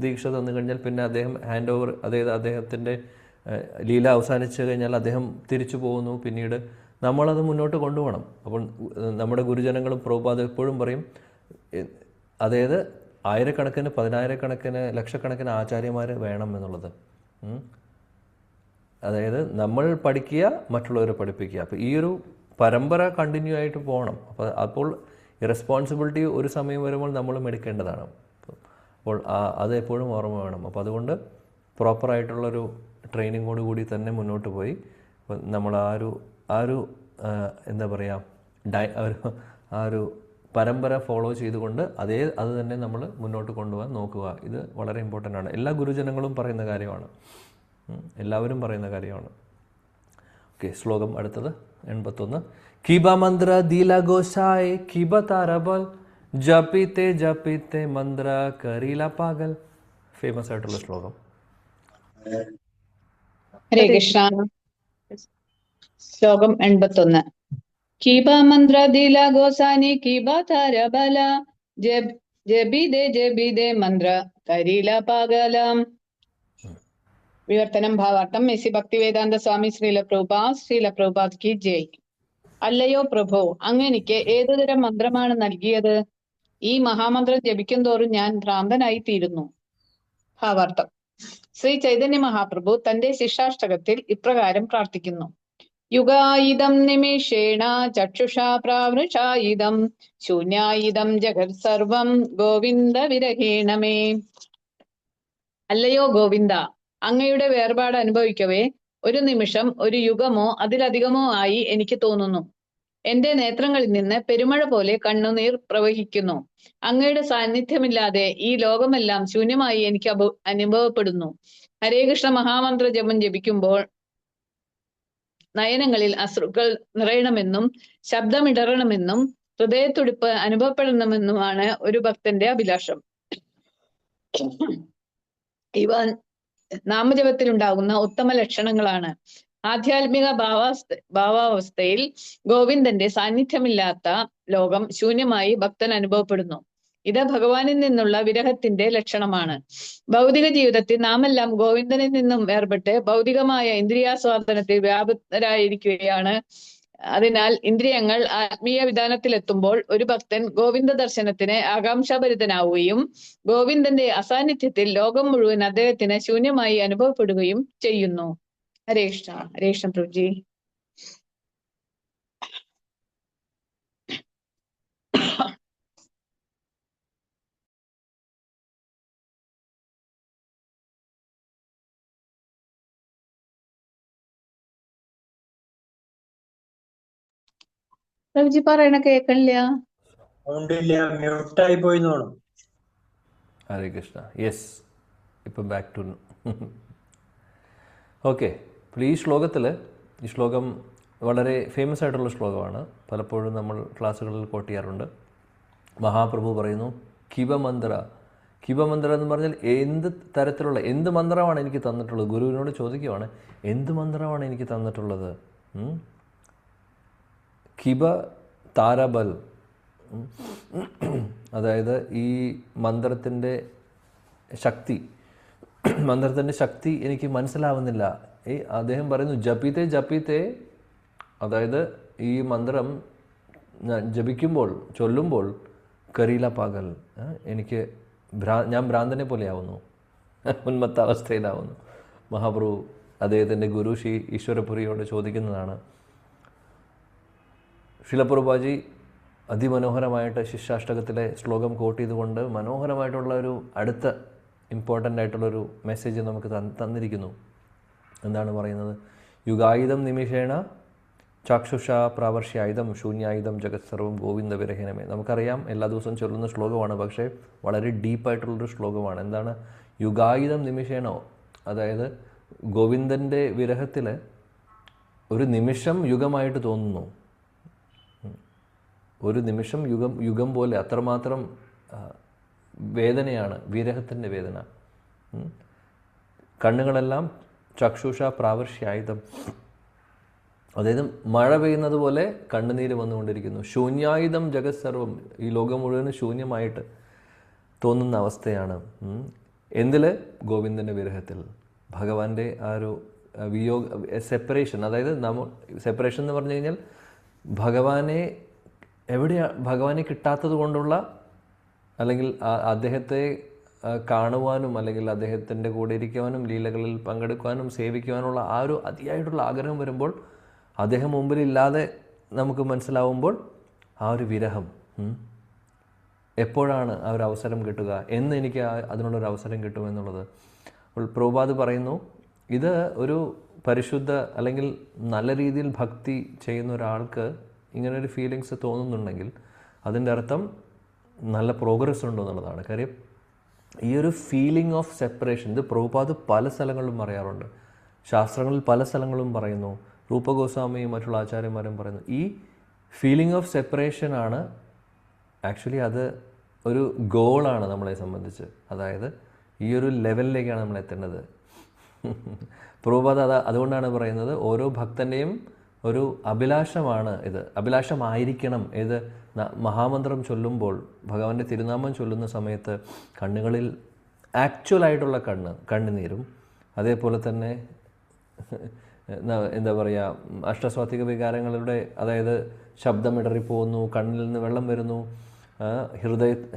ദീക്ഷ തന്നു കഴിഞ്ഞാൽ പിന്നെ അദ്ദേഹം ഹാൻഡ് ഓവർ, അതായത് അദ്ദേഹത്തിൻ്റെ ലീല അവസാനിച്ചു കഴിഞ്ഞാൽ അദ്ദേഹം തിരിച്ചു പോകുന്നു. പിന്നീട് നമ്മളത് മുന്നോട്ട് കൊണ്ടുപോകണം. അപ്പോൾ നമ്മുടെ ഗുരുജനങ്ങളും പ്രഭുപാദ് എപ്പോഴും പറയും, അതായത് ആയിരക്കണക്കിന് പതിനായിരക്കണക്കിന് ലക്ഷക്കണക്കിന് ആചാര്യന്മാർ വേണം എന്നുള്ളത്. അതായത് നമ്മൾ പഠിക്കുക, മറ്റുള്ളവരെ പഠിപ്പിക്കുക. അപ്പോൾ ഈ ഒരു പരമ്പര കണ്ടിന്യൂ ആയിട്ട് പോകണം. അപ്പോൾ ഈ റെസ്പോൺസിബിലിറ്റി ഒരു സമയം വരുമ്പോൾ നമ്മളും എടുക്കേണ്ടതാണ്. അപ്പോൾ അത് എപ്പോഴും ഓർമ്മ വേണം. അപ്പോൾ അതുകൊണ്ട് പ്രോപ്പറായിട്ടുള്ളൊരു ട്രെയിനിങ്ങോട് കൂടി തന്നെ മുന്നോട്ട് പോയി അപ്പം നമ്മൾ ആ ഒരു എന്താ പറയുക, ആ ഒരു പരമ്പര ഫോളോ ചെയ്തുകൊണ്ട് അത് തന്നെ നമ്മൾ മുന്നോട്ട് കൊണ്ടുപോകാൻ നോക്കുക. ഇത് വളരെ ഇമ്പോർട്ടൻ്റ് ആണ്. എല്ലാ ഗുരുജനങ്ങളും പറയുന്ന കാര്യമാണ്, എല്ലാവരും പറയുന്ന കാര്യമാണ്. ഓക്കെ, ശ്ലോകം അടുത്തത് 81. കിബ മന്ത്ര ദീല ഗോസായ് കിബ താരബൽ ജപിത്തെ ജപിത്തെ മന്ത്ര കരീല പാഗൽ. ഫേമസ് ആയിട്ടുള്ള ശ്ലോകം. ഹരേ കൃഷ്ണ. ശ്ലോകം 81. കീബ മന്ത്ര ദീല ഗോസാനി കീബ താരബല ജബിദേ മന്ത്ര കരീല പാഗലം. വിവർത്തനം ഭാവാർത്ഥം. മെസ്സി ഭക്തിവേദാന്ത സ്വാമി ശ്രീല പ്രഭുപാദ് കി ജയ്. അല്ലയോ പ്രഭു, അങ്ങെനിക്ക് ഏതുതരം മന്ത്രമാണ് നൽകിയത്? ഈ മഹാമന്ത്രം ജപിക്കും തോറും ഞാൻ ഭ്രാന്തനായി തീരുന്നു. ഭാവാർത്ഥം. ശ്രീ ചൈതന്യ മഹാപ്രഭു തന്റെ ശിക്ഷാഷ്ടകത്തിൽ ഇപ്രകാരം പ്രാർത്ഥിക്കുന്നു. യുഗായുധം നിമിഷേണ ചക്ഷുഷാ പ്രാവൃഷായുധം ശൂന്യായുധം ജഗത് സർവം ഗോവിന്ദ വിരഹേണമേ. അല്ലയോ ഗോവിന്ദ, അങ്ങയുടെ വേർപാട് അനുഭവിക്കവേ ഒരു നിമിഷം, ഒരു യുഗമോ അതിലധികമോ ആയി എനിക്ക് തോന്നുന്നു. എന്റെ നേത്രങ്ങളിൽ നിന്ന് പെരുമഴ പോലെ കണ്ണുനീർ പ്രവഹിക്കുന്നു. അങ്ങയുടെ സാന്നിധ്യമില്ലാതെ ഈ ലോകമെല്ലാം ശൂന്യമായി എനിക്ക് അനുഭവപ്പെടുന്നു. ഹരേ കൃഷ്ണ മഹാമന്ത്ര ജപം ജപിക്കുമ്പോൾ നയനങ്ങളിൽ അശ്രുക്കൾ നിറയണമെന്നും ശബ്ദമിടറണമെന്നും ഹൃദയത്തുടിപ്പ് അനുഭവപ്പെടണമെന്നുമാണ് ഒരു ഭക്തന്റെ അഭിലാഷം. ഇവ നാമജപത്തിലുണ്ടാകുന്ന ഉത്തമ ലക്ഷണങ്ങളാണ്. ആധ്യാത്മിക ഭാവാവസ്ഥയിൽ ഗോവിന്ദന്റെ സാന്നിധ്യമില്ലാത്ത ലോകം ശൂന്യമായി ഭക്തൻ അനുഭവപ്പെടുന്നു. ഇത് ഭഗവാനിൽ നിന്നുള്ള വിരഹത്തിന്റെ ലക്ഷണമാണ്. ഭൗതിക ജീവിതത്തിൽ നാം എല്ലാം ഗോവിന്ദനിൽ നിന്നും വേർപെട്ട് ഭൗതികമായ ഇന്ദ്രിയാസ്വാദനത്തിൽ വ്യാപൃതരായിരിക്കുകയാണ്. അതിനാൽ ഇന്ദ്രിയങ്ങൾ ആത്മീയ വിധാനത്തിലെത്തുമ്പോൾ ഒരു ഭക്തൻ ഗോവിന്ദ ദർശനത്തിന് ആകാംക്ഷാഭരിതനാവുകയും ഗോവിന്ദന്റെ അസാന്നിധ്യത്തിൽ ലോകം മുഴുവൻ അദ്ദേഹത്തിന് ശൂന്യമായി അനുഭവപ്പെടുകയും ചെയ്യുന്നു. ഹരേ കൃഷ്ണ. ഹരേ കൃഷ്ണ പ്രഭുജി. പ്രഭുജി പറയണ കേൾക്കണില്ല. മ്യൂട്ടായി പോയി തോന്നും. ഹരേ കൃഷ്ണ. യെസ്, ഇപ്പം ബാക്ക് ടു. ഓക്കെ, അപ്പോൾ ഈ ശ്ലോകം വളരെ ഫേമസ് ആയിട്ടുള്ള ശ്ലോകമാണ്. പലപ്പോഴും നമ്മൾ ക്ലാസ്സുകളിൽ കോട്ട് ചെയ്യാറുണ്ട്. മഹാപ്രഭു പറയുന്നു, കിബമന്ത്ര എന്ന് പറഞ്ഞാൽ എന്ത് മന്ത്രമാണ് എനിക്ക് തന്നിട്ടുള്ളത്? ഗുരുവിനോട് ചോദിക്കുവാണ്, എന്ത് മന്ത്രമാണ് എനിക്ക് തന്നിട്ടുള്ളത്? കിബ താരബൽ, അതായത് ഈ മന്ത്രത്തിൻ്റെ ശക്തി എനിക്ക് മനസ്സിലാവുന്നില്ല. അദ്ദേഹം പറയുന്നു ജപിത്തെ, അതായത് ഈ മന്ത്രം ചൊല്ലുമ്പോൾ കരീല പാഗൽ, ഞാൻ ഭ്രാന്തനെ പോലെയാവുന്നു, ഉന്മത്ത അവസ്ഥയിലാവുന്നു. മഹാപ്രഭു അദ്ദേഹത്തിൻ്റെ ഗുരു ശ്രീ ഈശ്വരപുരിയോട് ചോദിക്കുന്നതാണ്. ശിലപ്രഭുപാജി അതിമനോഹരമായിട്ട് ശിഷ്യാഷ്ടകത്തിലെ ശ്ലോകം കോട്ട് ചെയ്തുകൊണ്ട് മനോഹരമായിട്ടുള്ള ഒരു അടുത്ത ഇമ്പോർട്ടൻ്റ് ആയിട്ടുള്ളൊരു മെസ്സേജ് നമുക്ക് തന്നിരിക്കുന്നു. എന്താണ് പറയുന്നത്? യുഗായുധം നിമിഷേണ ചാക്ഷുഷ പ്രാവർഷ്യായുധം ശൂന്യായുധം ജഗത് സർവം ഗോവിന്ദ വിരഹീനമേ. നമുക്കറിയാം, എല്ലാ ദിവസവും ചൊല്ലുന്ന ശ്ലോകമാണ്, പക്ഷേ വളരെ ഡീപ്പായിട്ടുള്ളൊരു ശ്ലോകമാണ്. എന്താണ് യുഗായുധം നിമിഷേണോ? അതായത് ഗോവിന്ദൻ്റെ വിരഹത്തിൽ ഒരു നിമിഷം യുഗമായിട്ട് തോന്നുന്നു. ഒരു നിമിഷം യുഗം പോലെ, അത്രമാത്രം വേദനയാണ് വിരഹത്തിൻ്റെ വേദന. കണ്ണുകളെല്ലാം ചക്ഷുഷ പ്രാവർഷ്യായുധം, അതായത് മഴ പെയ്യുന്നത് പോലെ കണ്ണുനീര് വന്നുകൊണ്ടിരിക്കുന്നു. ശൂന്യായുധം ജഗത് സർവം, ഈ ലോകം മുഴുവനും ശൂന്യമായിട്ട് തോന്നുന്ന അവസ്ഥയാണ്. എന്തിൽ? ഗോവിന്ദൻ്റെ വിരഹത്തിൽ. ഭഗവാന്റെ ആ ഒരു സെപ്പറേഷൻ, അതായത് സെപ്പറേഷൻ എന്ന് പറഞ്ഞു കഴിഞ്ഞാൽ ഭഗവാനെ കിട്ടാത്തത് കൊണ്ടുള്ള, അല്ലെങ്കിൽ അദ്ദേഹത്തെ കാണുവാനും അല്ലെങ്കിൽ അദ്ദേഹത്തിൻ്റെ കൂടെ ഇരിക്കുവാനും ലീലകളിൽ പങ്കെടുക്കുവാനും സേവിക്കുവാനുള്ള ആ ഒരു അതിയായിട്ടുള്ള ആഗ്രഹം വരുമ്പോൾ, അദ്ദേഹം മുമ്പിലില്ലാതെ നമുക്ക് മനസ്സിലാവുമ്പോൾ ആ ഒരു വിരഹം, എപ്പോഴാണ് ആ ഒരു അവസരം കിട്ടുക, എന്ന് എനിക്ക് അതിനുള്ളൊരു അവസരം കിട്ടുമെന്നുള്ളത്. അപ്പോൾ പ്രഭുപാദ് പറയുന്നു, ഇത് ഒരു പരിശുദ്ധ അല്ലെങ്കിൽ നല്ല രീതിയിൽ ഭക്തി ചെയ്യുന്ന ഒരാൾക്ക് ഇങ്ങനൊരു ഫീലിങ്സ് തോന്നുന്നുണ്ടെങ്കിൽ അതിൻ്റെ അർത്ഥം നല്ല പ്രോഗ്രസ് ഉണ്ടോ എന്നുള്ളതാണ്. കാര്യം ഈ ഒരു ഫീലിംഗ് ഓഫ് സെപ്പറേഷൻ ഇത് പ്രഭുപാദ് പല സ്ഥലങ്ങളിലും പറയാറുണ്ട്, ശാസ്ത്രങ്ങളിൽ പല സ്ഥലങ്ങളും പറയുന്നു, രൂപഗോസ്വാമിയും മറ്റുള്ള ആചാര്യന്മാരും പറയുന്നു. ഈ ഫീലിംഗ് ഓഫ് സെപ്പറേഷൻ ആണ് ആക്ച്വലി അത് ഒരു ഗോളാണ് നമ്മളെ സംബന്ധിച്ച്. അതായത് ഈ ഒരു ലെവലിലേക്കാണ് നമ്മൾ എത്തേണ്ടത്. പ്രഭുപാദ് അതുകൊണ്ടാണ് പറയുന്നത് ഓരോ ഭക്തൻ്റെയും ഒരു അഭിലാഷമാണ് ഇത്, അഭിലാഷമായിരിക്കണം. ഇത് മഹാമന്ത്രം ചൊല്ലുമ്പോൾ, ഭഗവാന്റെ തിരുനാമം ചൊല്ലുന്ന സമയത്ത് കണ്ണുകളിൽ ആക്ച്വലായിട്ടുള്ള കണ്ണുനീരും, അതേപോലെ തന്നെ എന്താ പറയുക, അഷ്ടസ്വാത്വിക വികാരങ്ങളുടെ, അതായത് ശബ്ദമിടറിപ്പോകുന്നു, കണ്ണിൽ നിന്ന് വെള്ളം വരുന്നു,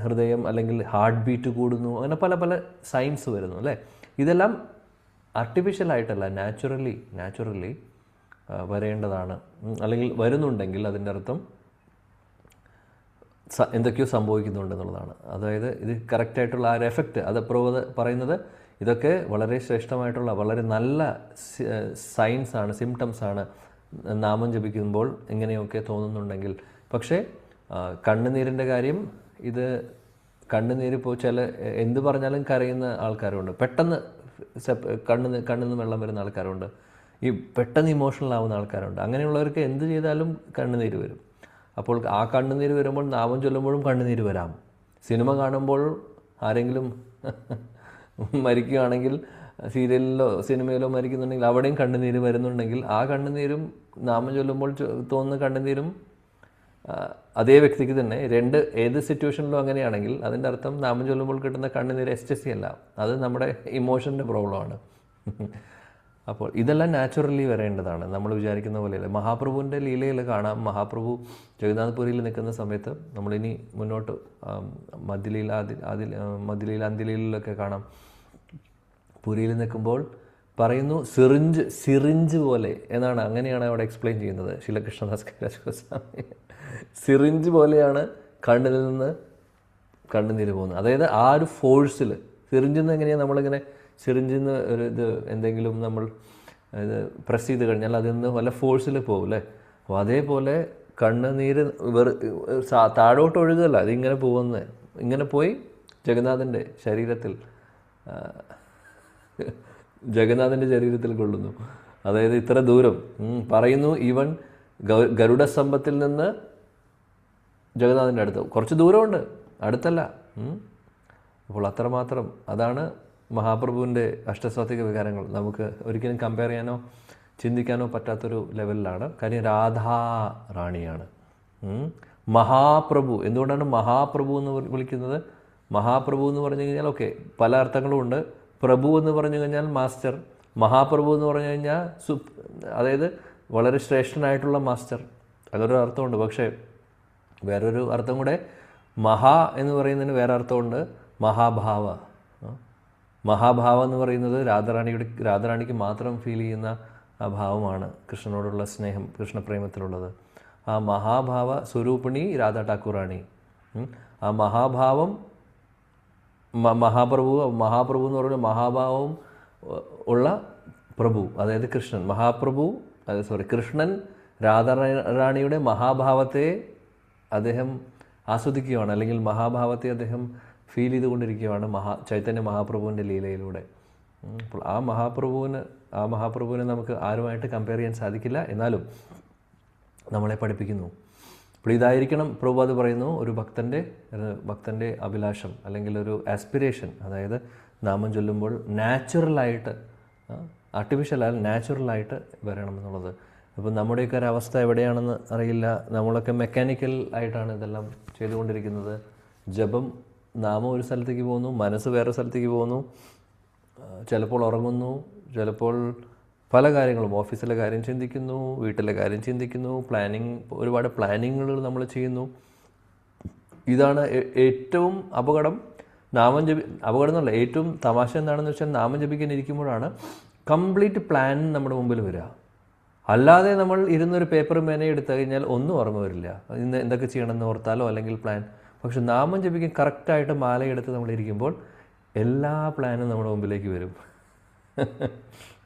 ഹൃദയം അല്ലെങ്കിൽ ഹാർട്ട് ബീറ്റ് കൂടുന്നു, അങ്ങനെ പല പല സൈൻസ് വരുന്നു അല്ലേ. ഇതെല്ലാം ആർട്ടിഫിഷ്യലായിട്ടല്ല, നാച്ചുറലി വരേണ്ടതാണ്. അല്ലെങ്കിൽ വരുന്നുണ്ടെങ്കിൽ അതിൻ്റെ അർത്ഥം എന്തൊക്കെയോ സംഭവിക്കുന്നുണ്ടെന്നുള്ളതാണ്. അതായത് ഇത് കറക്റ്റായിട്ടുള്ള ആ ഒരു എഫക്റ്റ്, അത് പറയുന്നത് ഇതൊക്കെ വളരെ ശ്രേഷ്ഠമായിട്ടുള്ള വളരെ നല്ല സൈൻസാണ്, സിംറ്റംസാണ് നാമം ജപിക്കുമ്പോൾ ഇങ്ങനെയൊക്കെ തോന്നുന്നുണ്ടെങ്കിൽ. പക്ഷേ കണ്ണുനീരിൻ്റെ കാര്യം, ഇത് കണ്ണുനീരിപ്പോൾ എന്ത് പറഞ്ഞാലും കരയുന്ന ആൾക്കാരുണ്ട്, പെട്ടെന്ന് കണ്ണിൽ നിന്ന് വെള്ളം വരുന്ന ആൾക്കാരുണ്ട്, ഈ പെട്ടെന്ന് ഇമോഷണൽ ആവുന്ന ആൾക്കാരുണ്ട്. അങ്ങനെയുള്ളവർക്ക് എന്ത് ചെയ്താലും കണ്ണുനീര് വരും. അപ്പോൾ ആ കണ്ണുനീര് വരുമ്പോൾ നാമം ചൊല്ലുമ്പോഴും കണ്ണുനീര് വരാം. സിനിമ കാണുമ്പോൾ ആരെങ്കിലും മരിക്കുകയാണെങ്കിൽ, സീരിയലിലോ സിനിമയിലോ മരിക്കുന്നുണ്ടെങ്കിൽ അവിടെയും കണ്ണുനീര് വരുന്നുണ്ടെങ്കിൽ ആ കണ്ണുനീരും നാമം ചൊല്ലുമ്പോൾ തോന്നുന്ന കണ്ണുനീരും അതേ വ്യക്തിക്ക് തന്നെ ഏത് സിറ്റുവേഷനിലും അങ്ങനെയാണെങ്കിൽ അതിൻ്റെ അർത്ഥം നാമം ചൊല്ലുമ്പോൾ കിട്ടുന്ന കണ്ണുനീര് എക്സ്റ്റസി അല്ല, അത് നമ്മുടെ ഇമോഷൻ്റെ പ്രോബ്ലമാണ്. അപ്പോൾ ഇതെല്ലാം നാച്ചുറലി വരേണ്ടതാണ്, നമ്മൾ വിചാരിക്കുന്ന പോലെയല്ല. മഹാപ്രഭുവിൻ്റെ ലീലയിൽ കാണാം, മഹാപ്രഭു ജഗന്നാഥപുരിയിൽ നിൽക്കുന്ന സമയത്ത്, നമ്മളിനി മുന്നോട്ട് മധ്യലീല അന്ത്യലീലയിലൊക്കെ കാണാം, പുരിയിൽ നിൽക്കുമ്പോൾ പറയുന്നു സിറിഞ്ച് പോലെ എന്നാണ്, അങ്ങനെയാണ് അവിടെ എക്സ്പ്ലെയിൻ ചെയ്യുന്നത് ശ്രീല കൃഷ്ണദാസ് കൈലാസ് ഗോസ്വാമി. സിറിഞ്ച് പോലെയാണ് കണ്ണിൽ നിന്ന് കണ്ണുനീര് പോകുന്നത്. അതായത് ആ ഒരു ഫോഴ്സിൽ, സിറിഞ്ചിൽ നിന്ന് എങ്ങനെയാണ് നമ്മളിങ്ങനെ സിറിഞ്ചിൽ നിന്ന് ഒരു ഇത് എന്തെങ്കിലും നമ്മൾ ഇത് പ്രസ് ചെയ്ത് കഴിഞ്ഞാൽ അതിൽ നിന്ന് വല്ല ഫോഴ്സിൽ പോകും അല്ലേ. അപ്പോൾ അതേപോലെ കണ്ണുനീര് താഴോട്ട് ഒഴുകല്ല, അതിങ്ങനെ പോകുന്നത്, ഇങ്ങനെ പോയി ജഗന്നാഥൻ്റെ ശരീരത്തിൽ കൊള്ളുന്നു. അതായത് ഇത്ര ദൂരം പറയുന്നു, ഈവൻ ഗരുഡസ്തംഭത്തിൽ നിന്ന് ജഗന്നാഥൻ്റെ അടുത്ത് കുറച്ച് ദൂരമുണ്ട്, അടുത്തല്ല. അപ്പോൾ അത്രമാത്രം അതാണ് മഹാപ്രഭുവിൻ്റെ അഷ്ടസാത്വിക വികാരങ്ങൾ. നമുക്ക് ഒരിക്കലും കമ്പയർ ചെയ്യാനോ ചിന്തിക്കാനോ പറ്റാത്തൊരു ലെവലിലാണ്. കാര്യം രാധാ റാണിയാണ് മഹാപ്രഭു. എന്തുകൊണ്ടാണ് മഹാപ്രഭു എന്ന് വിളിക്കുന്നത്? മഹാപ്രഭു എന്ന് പറഞ്ഞു കഴിഞ്ഞാൽ ഓക്കെ, പല അർത്ഥങ്ങളും ഉണ്ട്. പ്രഭു എന്ന് പറഞ്ഞു കഴിഞ്ഞാൽ മാസ്റ്റർ, മഹാപ്രഭു എന്ന് പറഞ്ഞു കഴിഞ്ഞാൽ അതായത് വളരെ ശ്രേഷ്ഠനായിട്ടുള്ള മാസ്റ്റർ, അതൊരു അർത്ഥമുണ്ട്. പക്ഷേ വേറൊരു അർത്ഥം കൂടെ, മഹാ എന്ന് പറയുന്നതിന് വേറെ അർത്ഥമുണ്ട്, മഹാഭാവ. മഹാഭാവം എന്ന് പറയുന്നത് രാധാറാണിക്ക് മാത്രം ഫീൽ ചെയ്യുന്ന ആ ഭാവമാണ് കൃഷ്ണനോടുള്ള സ്നേഹം, കൃഷ്ണപ്രേമത്തിലുള്ളത്. ആ മഹാഭാവ സ്വരൂപിണി രാധാ ഠാക്കൂറാണി. ആ മഹാഭാവം മഹാപ്രഭു എന്ന് പറയുന്ന മഹാഭാവം ഉള്ള പ്രഭു, അതായത് കൃഷ്ണൻ. കൃഷ്ണൻ രാധാറാണിയുടെ മഹാഭാവത്തെ അദ്ദേഹം ആസ്വദിക്കുകയാണ്, അല്ലെങ്കിൽ മഹാഭാവത്തെ അദ്ദേഹം ഫീൽ ചെയ്തുകൊണ്ടിരിക്കുകയാണ് ചൈതന്യ മഹാപ്രഭുവിൻ്റെ ലീലയിലൂടെ. അപ്പോൾ ആ മഹാപ്രഭുവിനെ നമുക്ക് ആരുമായിട്ട് കമ്പയർ ചെയ്യാൻ സാധിക്കില്ല. എന്നാലും നമ്മളെ പഠിപ്പിക്കുന്നു. അപ്പോൾ ഇതായിരിക്കണം പ്രഭുപാദ് പറയുന്നു ഒരു ഭക്തൻ്റെ അഭിലാഷം അല്ലെങ്കിൽ ഒരു ആസ്പിറേഷൻ. അതായത് നാമം ചൊല്ലുമ്പോൾ നാച്ചുറലായിട്ട്, ആർട്ടിഫിഷ്യൽ നാച്ചുറലായിട്ട് വരണമെന്നുള്ളത്. അപ്പോൾ നമ്മുടെയൊക്കെ ഒരു അവസ്ഥ എവിടെയാണെന്ന് അറിയില്ല. നമ്മളൊക്കെ മെക്കാനിക്കൽ ആയിട്ടാണ് ഇതെല്ലാം ചെയ്തുകൊണ്ടിരിക്കുന്നത്. ജപം, നാമം ഒരു സ്ഥലത്തേക്ക് പോകുന്നു, മനസ്സ് വേറെ സ്ഥലത്തേക്ക് പോകുന്നു, ചിലപ്പോൾ ഉറങ്ങുന്നു, ചിലപ്പോൾ പല കാര്യങ്ങളും, ഓഫീസിലെ കാര്യം ചിന്തിക്കുന്നു, വീട്ടിലെ കാര്യം ചിന്തിക്കുന്നു, ഒരുപാട് പ്ലാനിങ്ങുകൾ നമ്മൾ ചെയ്യുന്നു. ഇതാണ് ഏറ്റവും അപകടം. അപകടം എന്നല്ല, ഏറ്റവും തമാശ എന്താണെന്ന് വെച്ചാൽ നാമം ജപിക്കാൻ ഇരിക്കുമ്പോഴാണ് കംപ്ലീറ്റ് പ്ലാൻ നമ്മുടെ മുമ്പിൽ വരിക. അല്ലാതെ നമ്മൾ ഇരുന്നൊരു പേപ്പർ മേനെ എടുത്തു കഴിഞ്ഞാൽ ഒന്നും ഓർമ്മ വരില്ല, ഇന്ന് എന്തൊക്കെ ചെയ്യണമെന്ന് ഓർത്താലോ അല്ലെങ്കിൽ പ്ലാൻ. പക്ഷെ നാമം ജപിക്കാൻ കറക്റ്റായിട്ട് മാലയെടുത്ത് നമ്മളിരിക്കുമ്പോൾ എല്ലാ പ്ലാനും നമ്മുടെ മുമ്പിലേക്ക് വരും.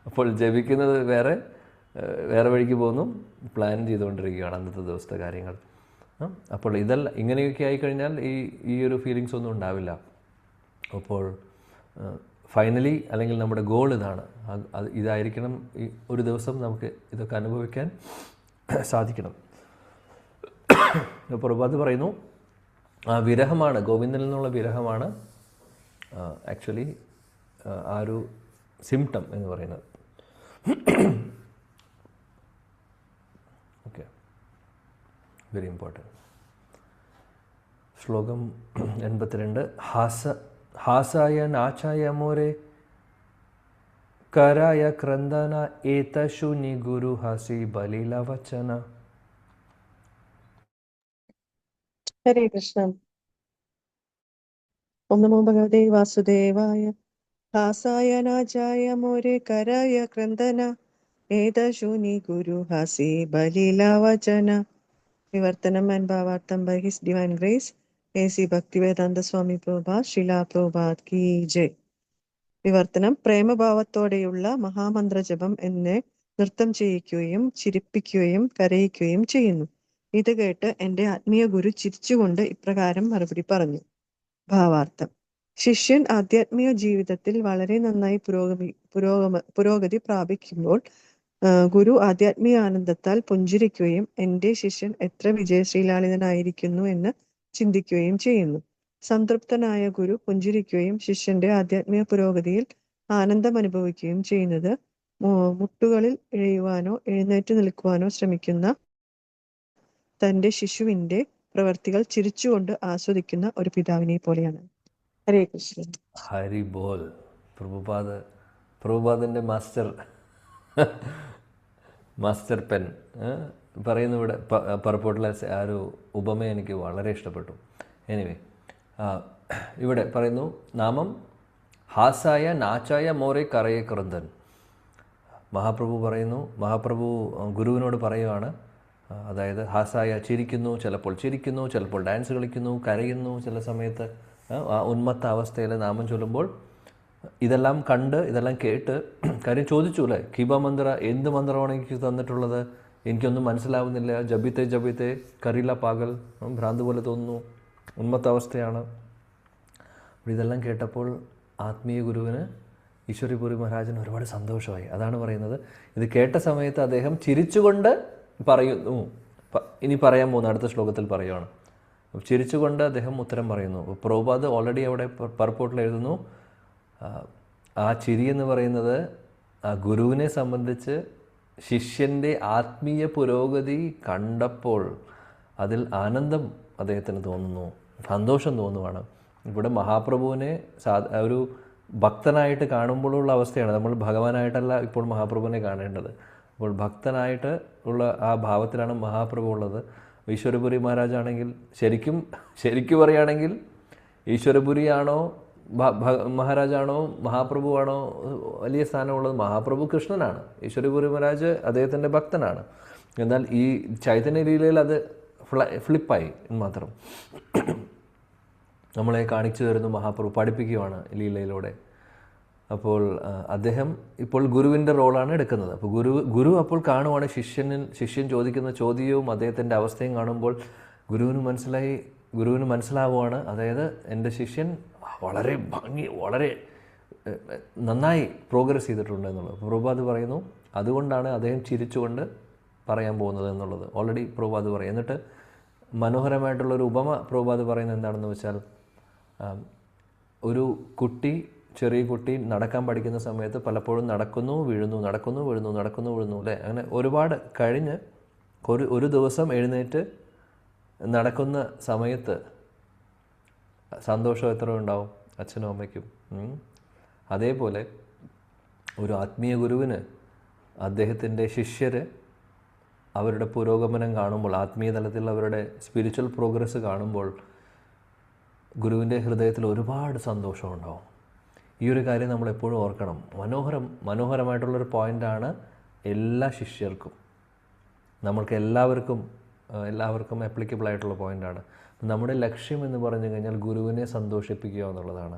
അപ്പോൾ ജപിക്കുന്നത് വേറെ വഴിക്ക് പോകുന്നു, പ്ലാൻ ചെയ്തുകൊണ്ടിരിക്കുകയാണ് അന്നത്തെ ദിവസത്തെ കാര്യങ്ങൾ. അപ്പോൾ ഇതെല്ലാം ഇങ്ങനെയൊക്കെ ആയിക്കഴിഞ്ഞാൽ ഈ ഒരു ഫീലിങ്സ് ഒന്നും ഉണ്ടാവില്ല. അപ്പോൾ ഫൈനലി അല്ലെങ്കിൽ നമ്മുടെ ഗോൾ ഇതാണ്, ഇതായിരിക്കണം. ഈ ഒരു ദിവസം നമുക്ക് ഇതൊക്കെ അനുഭവിക്കാൻ സാധിക്കണം. പ്രഭാത് പറയുന്നു, ആ വിരഹമാണ്, ഗോവിന്ദനിൽ നിന്നുള്ള വിരഹമാണ് ആക്ച്വലി ആ ഒരു സിംറ്റം എന്ന് പറയുന്നത്. Okay, very important. ശ്ലോകം 82. ഹാസായ നാചായ മോരെ കരായ ക്രന്ദന ഏതശൂനി ഗുരു ഹസി ബലില വചന. ഹരേ കൃഷ്ണ. ഓം നമോ ഭഗവതേ വാസുദേവായ. ഹാസായ നാചായ മോരെ കരായ ക്രന്ദന ഏതശൂനി ഗുരു ഹസി ബലില വചന. വിവർത്തനം ആൻഡ് ഭാവാർത്ഥം by his divine grace A.C. Bhaktivedanta Swami Prabhupad ശിലാ പ്രഭുപാദ് കി ജയ്. വിവർത്തനം. പ്രേമഭാവത്തോടെയുള്ള മഹാമന്ത്ര ജപം എന്നെ നൃത്തം ചെയ്യിക്കുകയും ചിരിപ്പിക്കുകയും കരയിക്കുകയും ചെയ്യുന്നു. ഇത് കേട്ട് എൻ്റെ ആത്മീയ ഗുരു ചിരിച്ചുകൊണ്ട് ഇപ്രകാരം മറുപടി പറഞ്ഞു. ഭാവാർത്ഥം. ശിഷ്യൻ ആധ്യാത്മിക ജീവിതത്തിൽ വളരെ നന്നായി പുരോഗതി പ്രാപിക്കുമ്പോൾ ഗുരു ആധ്യാത്മിക ആനന്ദത്താൽ പുഞ്ചിരിക്കുകയും എൻ്റെ ശിഷ്യൻ എത്ര വിജയശ്രീലാളിതനായിരിക്കുന്നു എന്ന് ചിന്തിക്കുകയും ചെയ്യുന്നു. സംതൃപ്തനായ ഗുരു പുഞ്ചിരിക്കുകയും ശിഷ്യന്റെ ആധ്യാത്മിക പുരോഗതിയിൽ ആനന്ദം അനുഭവിക്കുകയും ചെയ്യുന്നത് മുട്ടുകളിൽ എഴയുവാനോ എഴുന്നേറ്റ് നിൽക്കുവാനോ ശ്രമിക്കുന്ന തന്റെ ശിശുവിന്റെ പ്രവർത്തികൾ ചിരിച്ചുകൊണ്ട് ആസ്വദിക്കുന്ന ഒരു പിതാവിനെ പോലെയാണ്. ഹരേ കൃഷ്ണ. ഹരി ബോൽ. പ്രഭുപാദിന്റെ മാസ്റ്റർ പെൻ പറയുന്നു ഇവിടെ. പർപ്പോട്ടിലെ ആ ഒരു ഉപമ എനിക്ക് വളരെ ഇഷ്ടപ്പെട്ടു. എനിവേ, ഇവിടെ പറയുന്നു, നാമം ഹാസായ നാച്ചായ മോരെ കറയെ ക്രന്ദൻ. മഹാപ്രഭു ഗുരുവിനോട് പറയുവാണ്, അതായത് ഹാസായ ചിരിക്കുന്നു, ചിലപ്പോൾ ഡാൻസ് കളിക്കുന്നു, കരയുന്നു, ചില സമയത്ത് ആ ഉന്മത്ത അവസ്ഥയിൽ നാമം ചൊല്ലുമ്പോൾ ഇതെല്ലാം കണ്ട് ഇതെല്ലാം കേട്ട് കാര്യം ചോദിച്ചു അല്ലേ, കീബ മന്ത്ര എന്ത് മന്ത്രമാണ് എനിക്ക് തന്നിട്ടുള്ളത്, എനിക്കൊന്നും മനസ്സിലാവുന്നില്ല, ജപിത്തെ കറിയില്ല പാകൽ, ഭ്രാന്ത് പോലെ തോന്നുന്നു, ഉന്മത്ത അവസ്ഥയാണ്. ഇതെല്ലാം കേട്ടപ്പോൾ ആത്മീയ ഗുരുവിന് ഈശ്വരിപുരി മഹാരാജന് ഒരുപാട് സന്തോഷമായി. അതാണ് പറയുന്നത്, ഇത് കേട്ട സമയത്ത് അദ്ദേഹം ചിരിച്ചുകൊണ്ട് പറയുന്നു. ഇനി പറയാൻ പോകുന്ന അടുത്ത ശ്ലോകത്തിൽ പറയുകയാണ്. ചിരിച്ചുകൊണ്ട് അദ്ദേഹം ഉത്തരം പറയുന്നു. പ്രഭുപാദ് ഓൾറെഡി അവിടെ പർപ്പോട്ടിൽ എഴുതുന്നു, ആ ചിരി എന്ന് പറയുന്നത് ആ ഗുരുവിനെ സംബന്ധിച്ച് ശിഷ്യൻ്റെ ആത്മീയ പുരോഗതി കണ്ടപ്പോൾ അതിൽ ആനന്ദം അദ്ദേഹത്തിന് തോന്നുന്നു, സന്തോഷം തോന്നുവാണ്. ഇവിടെ മഹാപ്രഭുവിനെ ഒരു ഭക്തനായിട്ട് കാണുമ്പോഴുള്ള അവസ്ഥയാണ്. നമ്മൾ ഭഗവാനായിട്ടല്ല ഇപ്പോൾ മഹാപ്രഭുവിനെ കാണേണ്ടത്. അപ്പോൾ ഭക്തനായിട്ട് ഉള്ള ആ ഭാവത്തിലാണ് മഹാപ്രഭു ഉള്ളത്. ഈശ്വരപുരി മഹാരാജാണെങ്കിൽ ശരിക്കും പറയുകയാണെങ്കിൽ ഈശ്വരപുരിയാണോ മഹാരാജാണോ മഹാപ്രഭുവാണോ വലിയ സ്ഥാനമുള്ളത്? മഹാപ്രഭു കൃഷ്ണനാണ്, ഈശ്വരപുരി മഹാരാജ് അദ്ദേഹത്തിൻ്റെ ഭക്തനാണ്. എന്നാൽ ഈ ചൈതന്യ ലീലയിൽ അത് ഫ്ലിപ്പായി എന്ന് മാത്രം. നമ്മളെ കാണിച്ചു തരുന്നു, മഹാപ്രഭു പഠിപ്പിക്കുകയാണ് ലീലയിലൂടെ. അപ്പോൾ അദ്ദേഹം ഇപ്പോൾ ഗുരുവിൻ്റെ റോളാണ് എടുക്കുന്നത്. അപ്പോൾ ഗുരു അപ്പോൾ കാണുവാണ് ശിഷ്യൻ ചോദിക്കുന്ന ചോദ്യവും അദ്ദേഹത്തിൻ്റെ അവസ്ഥയും കാണുമ്പോൾ ഗുരുവിന് മനസ്സിലാവുകയാണ്, അതായത് എൻ്റെ ശിഷ്യൻ വളരെ വളരെ നന്നായി പ്രോഗ്രസ് ചെയ്തിട്ടുണ്ട് എന്നുള്ളത്. പ്രഭുപാദ് പറയുന്നു, അതുകൊണ്ടാണ് അദ്ദേഹം ചിരിച്ചുകൊണ്ട് പറയാൻ പോകുന്നത് എന്നുള്ളത് ഓൾറെഡി പ്രഭുപാദ് പറയും. എന്നിട്ട് മനോഹരമായിട്ടുള്ളൊരു ഉപമ പ്രഭുപാദ് പറയുന്നത് എന്താണെന്ന് വെച്ചാൽ, ഒരു ചെറിയ കുട്ടി നടക്കാൻ പഠിക്കുന്ന സമയത്ത് പലപ്പോഴും നടക്കുന്നു വീഴുന്നു അല്ലേ, അങ്ങനെ ഒരുപാട് കഴിഞ്ഞ് ഒരു ദിവസം എഴുന്നേറ്റ് നടക്കുന്ന സമയത്ത് സന്തോഷം എത്ര ഉണ്ടാവും അച്ഛനും അമ്മയ്ക്കും. അതേപോലെ ഒരു ആത്മീയ ഗുരുവിന് അദ്ദേഹത്തിൻ്റെ ശിഷ്യർ അവരുടെ പുരോഗമനം കാണുമ്പോൾ, ആത്മീയ തലത്തിൽ അവരുടെ സ്പിരിച്വൽ പ്രോഗ്രസ് കാണുമ്പോൾ ഗുരുവിൻ്റെ ഹൃദയത്തിൽ ഒരുപാട് സന്തോഷം ഉണ്ടാവും. ഈ ഒരു കാര്യം നമ്മൾ എപ്പോഴും ഓർക്കണം. മനോഹരമായിട്ടുള്ളൊരു പോയിൻ്റാണ് എല്ലാ ശിഷ്യർക്കും, നമ്മൾക്ക് എല്ലാവർക്കും ആപ്ലിക്കബിൾ ആയിട്ടുള്ള പോയിൻ്റാണ്. നമ്മുടെ ലക്ഷ്യം എന്ന് പറഞ്ഞു കഴിഞ്ഞാൽ ഗുരുവിനെ സന്തോഷിപ്പിക്കുക എന്നുള്ളതാണ്.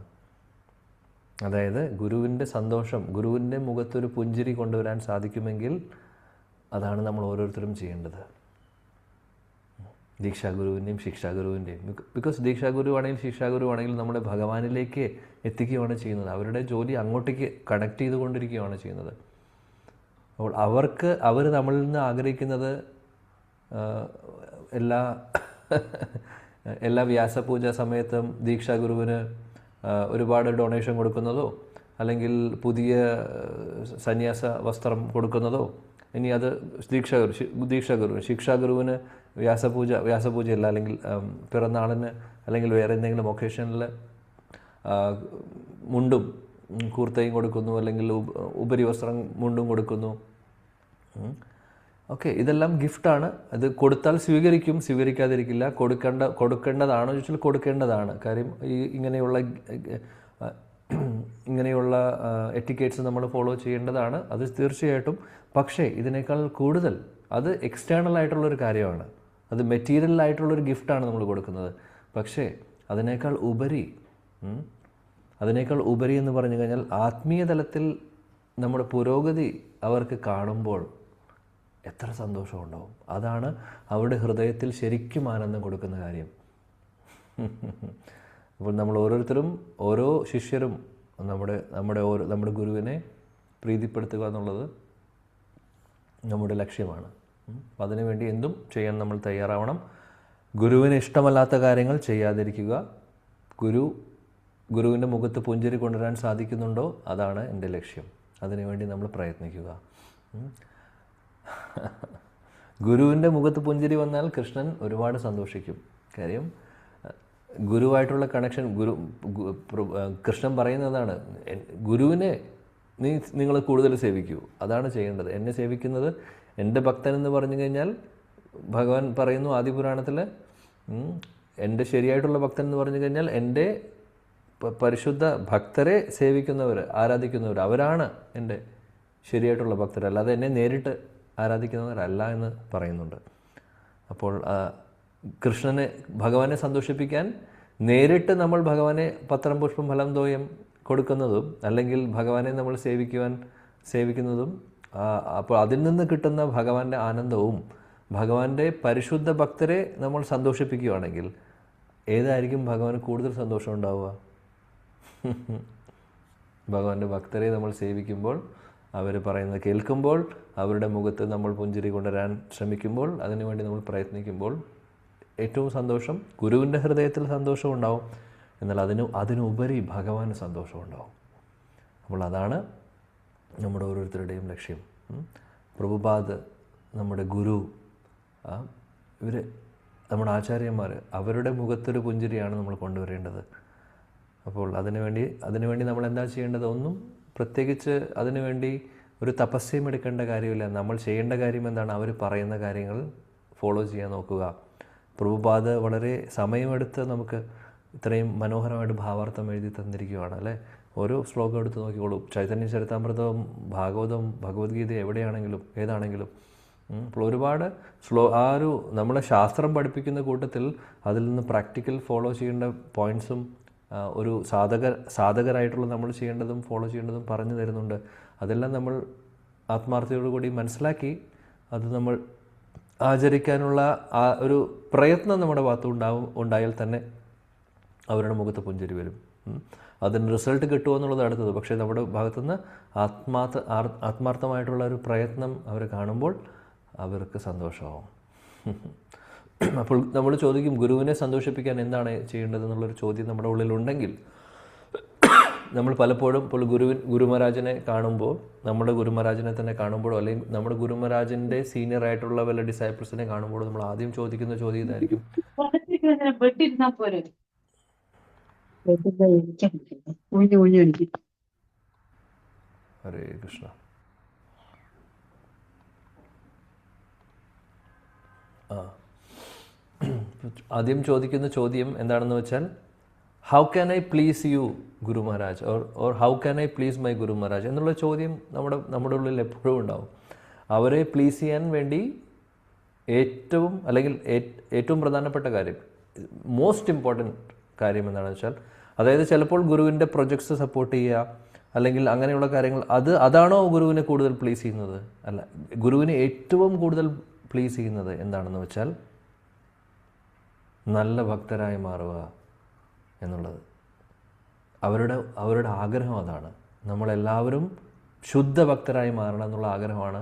അതായത് ഗുരുവിൻ്റെ സന്തോഷം, ഗുരുവിൻ്റെ മുഖത്തൊരു പുഞ്ചിരി കൊണ്ടുവരാൻ സാധിക്കുമെങ്കിൽ അതാണ് നമ്മൾ ഓരോരുത്തരും ചെയ്യേണ്ടത്. ദീക്ഷാഗുരുവിൻ്റെയും ശിക്ഷാഗുരുവിൻ്റെയും. ബിക്കോസ് ദീക്ഷാഗുരു ആണെങ്കിലും ശിക്ഷാഗുരു ആണെങ്കിലും നമ്മളെ ഭഗവാനിലേക്ക് എത്തിക്കുകയാണ് ചെയ്യുന്നത്. അവരുടെ ജോലി അങ്ങോട്ടേക്ക് കണക്ട് ചെയ്തുകൊണ്ടിരിക്കുകയാണ് ചെയ്യുന്നത്. അപ്പോൾ അവർ നമ്മളിൽ നിന്ന് ആഗ്രഹിക്കുന്നത് എല്ലാ വ്യാസപൂജ സമയത്തും ദീക്ഷാഗുരുവിന് ഒരുപാട് ഡൊണേഷൻ കൊടുക്കുന്നതോ അല്ലെങ്കിൽ പുതിയ സന്യാസ വസ്ത്രം കൊടുക്കുന്നതോ, ഇനി അത് ദീക്ഷാഗുരു ശിക്ഷാഗുരുവിന് വ്യാസപൂജയല്ല, അല്ലെങ്കിൽ പിറന്നാളിന് അല്ലെങ്കിൽ വേറെ എന്തെങ്കിലും ഒക്കേഷനിൽ മുണ്ടും കൂർത്തയും കൊടുക്കുന്നു, അല്ലെങ്കിൽ ഉപരി വസ്ത്രം മുണ്ടും കൊടുക്കുന്നു. ഓക്കെ, ഇതെല്ലാം ഗിഫ്റ്റാണ്. അത് കൊടുത്താൽ സ്വീകരിക്കും, സ്വീകരിക്കാതിരിക്കില്ല. കൊടുക്കേണ്ടതാണോ ചോദിച്ചാൽ കൊടുക്കേണ്ടതാണ്. കാര്യം ഇങ്ങനെയുള്ള എറ്റിക്കേറ്റ്സ് നമ്മൾ ഫോളോ ചെയ്യേണ്ടതാണ്, അത് തീർച്ചയായിട്ടും. പക്ഷേ ഇതിനേക്കാൾ കൂടുതൽ അത് എക്സ്റ്റേണൽ ആയിട്ടുള്ളൊരു കാര്യമാണ്, അത് മെറ്റീരിയൽ ആയിട്ടുള്ളൊരു ഗിഫ്റ്റാണ് നമ്മൾ കൊടുക്കുന്നത്. പക്ഷേ അതിനേക്കാൾ ഉപരി എന്ന് പറഞ്ഞു കഴിഞ്ഞാൽ ആത്മീയ തലത്തിൽ നമ്മുടെ പുരോഗതി അവർക്ക് കാണുമ്പോൾ എത്ര സന്തോഷമുണ്ടാവും. അതാണ് അവരുടെ ഹൃദയത്തിൽ ശരിക്കും ആനന്ദം കൊടുക്കുന്ന കാര്യം. അപ്പോൾ നമ്മൾ ഓരോരുത്തരും, ഓരോ ശിഷ്യരും നമ്മുടെ ഗുരുവിനെ പ്രീതിപ്പെടുത്തുക എന്നുള്ളത് നമ്മുടെ ലക്ഷ്യമാണ്. അപ്പം അതിനുവേണ്ടി എന്തും ചെയ്യാൻ നമ്മൾ തയ്യാറാവണം. ഗുരുവിന് ഇഷ്ടമല്ലാത്ത കാര്യങ്ങൾ ചെയ്യാതിരിക്കുക. ഗുരുവിൻ്റെ മുഖത്ത് പുഞ്ചിരി കൊണ്ടുവരാൻ സാധിക്കുന്നുണ്ടോ, അതാണ് എൻ്റെ ലക്ഷ്യം. അതിനുവേണ്ടി നമ്മൾ പ്രയത്നിക്കുക. ഗുരുവിൻ്റെ മുഖത്ത് പുഞ്ചിരി വന്നാൽ കൃഷ്ണൻ ഒരുപാട് സന്തോഷിക്കും. കാര്യം ഗുരുവായിട്ടുള്ള കണക്ഷൻ, കൃഷ്ണൻ പറയുന്നതാണ്, ഗുരുവിനെ നിങ്ങൾ കൂടുതൽ സേവിക്കൂ, അതാണ് ചെയ്യേണ്ടത്. എന്നെ സേവിക്കുന്നത് എൻ്റെ ഭക്തൻ എന്ന് പറഞ്ഞു കഴിഞ്ഞാൽ ഭഗവാൻ പറയുന്നു ആദിപുരാണത്തിൽ, എൻ്റെ ശരിയായിട്ടുള്ള ഭക്തൻ എന്ന് പറഞ്ഞു കഴിഞ്ഞാൽ എൻ്റെ പരിശുദ്ധ ഭക്തരെ സേവിക്കുന്നവർ, ആരാധിക്കുന്നവർ, അവരാണ് എൻ്റെ ശരിയായിട്ടുള്ള ഭക്തർ, അല്ലാതെ എന്നെ നേരിട്ട് ആരാധിക്കുന്നവരല്ല എന്ന് പറയുന്നുണ്ട്. അപ്പോൾ ഭഗവാനെ സന്തോഷിപ്പിക്കാൻ നേരിട്ട് നമ്മൾ ഭഗവാനെ പത്രം പുഷ്പം ഫലം തോയം കൊടുക്കുന്നതും, അല്ലെങ്കിൽ ഭഗവാനെ നമ്മൾ സേവിക്കുന്നതും, അപ്പോൾ അതിൽ നിന്ന് കിട്ടുന്ന ഭഗവാന്റെ ആനന്ദവും, ഭഗവാന്റെ പരിശുദ്ധ ഭക്തരെ നമ്മൾ സന്തോഷിപ്പിക്കുകയാണെങ്കിൽ ഏതായിരിക്കും ഭഗവാന് കൂടുതൽ സന്തോഷം ഉണ്ടാവുക? ഭഗവാന്റെ ഭക്തരെ നമ്മൾ സേവിക്കുമ്പോൾ, അവർ പറയുന്നത് കേൾക്കുമ്പോൾ, അവരുടെ മുഖത്ത് നമ്മൾ പുഞ്ചിരി കൊണ്ടുവരാൻ ശ്രമിക്കുമ്പോൾ, അതിനുവേണ്ടി നമ്മൾ പ്രയത്നിക്കുമ്പോൾ ഏറ്റവും സന്തോഷം ഗുരുവിൻ്റെ ഹൃദയത്തിൽ സന്തോഷം ഉണ്ടാവും. എന്നാൽ അതിനുപരി ഭഗവാന് സന്തോഷമുണ്ടാവും. അപ്പോൾ അതാണ് നമ്മുടെ ഓരോരുത്തരുടെയും ലക്ഷ്യം. പ്രഭുപാദ്, നമ്മുടെ ഗുരു, നമ്മുടെ ആചാര്യന്മാർ, അവരുടെ മുഖത്തൊരു പുഞ്ചിരിയാണ് നമ്മൾ കൊണ്ടുവരേണ്ടത്. അപ്പോൾ അതിനുവേണ്ടി നമ്മൾ എന്താ ചെയ്യേണ്ടത്? ഒന്നും പ്രത്യേകിച്ച് അതിനുവേണ്ടി ഒരു തപസ്യം എടുക്കേണ്ട കാര്യമില്ല. നമ്മൾ ചെയ്യേണ്ട കാര്യം എന്താണ്? അവർ പറയുന്ന കാര്യങ്ങൾ ഫോളോ ചെയ്യാൻ നോക്കുക. പ്രഭുപാദ് വളരെ സമയമെടുത്ത് നമുക്ക് ഇത്രയും മനോഹരമായിട്ട് ഭാവാർത്ഥം എഴുതി തന്നിരിക്കുകയാണ്, അല്ലേ? ഓരോ ശ്ലോകം എടുത്ത് നോക്കിക്കോളൂ. ചൈതന്യ ചരിതാമൃതവും ഭാഗവതവും ഭഗവത്ഗീത ഏതാണെങ്കിലും അപ്പോൾ ഒരുപാട് നമ്മളെ ശാസ്ത്രം പഠിപ്പിക്കുന്ന കൂട്ടത്തിൽ അതിൽ നിന്ന് പ്രാക്ടിക്കൽ ഫോളോ ചെയ്യേണ്ട പോയിൻറ്റ്സും ഒരു സാധകരായിട്ടുള്ള നമ്മൾ ചെയ്യേണ്ടതും ഫോളോ ചെയ്യേണ്ടതും പറഞ്ഞു തരുന്നുണ്ട്. അതെല്ലാം നമ്മൾ ആത്മാർത്ഥതയോടുകൂടി മനസ്സിലാക്കി അത് നമ്മൾ ആചരിക്കാനുള്ള ആ ഒരു പ്രയത്നം നമ്മുടെ ഭാഗത്ത് ഉണ്ടായാൽ തന്നെ അവരുടെ മുഖത്ത് പുഞ്ചിരി വരും. അതിന് റിസൾട്ട് കിട്ടുമോ എന്നുള്ളത് അടുത്തത്. പക്ഷേ നമ്മുടെ ഭാഗത്തുനിന്ന് ആത്മാർത്ഥമായിട്ടുള്ള ഒരു പ്രയത്നം അവർ കാണുമ്പോൾ അവർക്ക് സന്തോഷമാവും. അപ്പോൾ നമ്മൾ ചോദിക്കും, ഗുരുവിനെ സന്തോഷിപ്പിക്കാൻ എന്താണ് ചെയ്യേണ്ടതെന്നുള്ളൊരു ചോദ്യം നമ്മുടെ ഉള്ളിലുണ്ടെങ്കിൽ നമ്മൾ പലപ്പോഴും ഇപ്പോൾ ഗുരുമഹാരാജനെ കാണുമ്പോൾ, നമ്മുടെ ഗുരുമഹാരാജനെ തന്നെ കാണുമ്പോഴോ അല്ലെങ്കിൽ നമ്മുടെ ഗുരുമഹാരാജൻ്റെ സീനിയർ ആയിട്ടുള്ള വല്ല ഡിസൈപ്പിൾസിനെ കാണുമ്പോഴോ നമ്മൾ ആദ്യം ചോദിക്കുന്ന ചോദ്യം ഇതായിരിക്കും, ഹരേ കൃഷ്ണ. ആദ്യം ചോദിക്കുന്ന ചോദ്യം എന്താണെന്ന് വെച്ചാൽ, how can I please you Guru Maharaj, or how can I please my Guru Maharaj എന്നുള്ള ചോദ്യം നമ്മുടെ ഉള്ളിൽ എപ്പോഴും ഉണ്ടാവും. അവരെ പ്ലീസ് ചെയ്യാൻ വേണ്ടി ഏറ്റവും പ്രധാനപ്പെട്ട കാര്യം, മോസ്റ്റ് ഇമ്പോർട്ടൻറ്റ് കാര്യം എന്താണെന്ന് വെച്ചാൽ അതായത് ചിലപ്പോൾ ഗുരുവിൻ്റെ പ്രൊജക്ട്സ് സപ്പോർട്ട് ചെയ്യുക അല്ലെങ്കിൽ അങ്ങനെയുള്ള കാര്യങ്ങൾ, അതാണോ ഗുരുവിനെ കൂടുതൽ പ്ലീസ് ചെയ്യുന്നത്? അല്ല, ഗുരുവിനെ ഏറ്റവും കൂടുതൽ പ്ലീസ് ചെയ്യുന്നത് എന്താണെന്ന് വെച്ചാൽ നല്ല ഭക്തരായി മാറുക എന്നുള്ളത്. അവരുടെ ആഗ്രഹം അതാണ്. നമ്മളെല്ലാവരും ശുദ്ധ ഭക്തരായി മാറണം എന്നുള്ള ആഗ്രഹമാണ്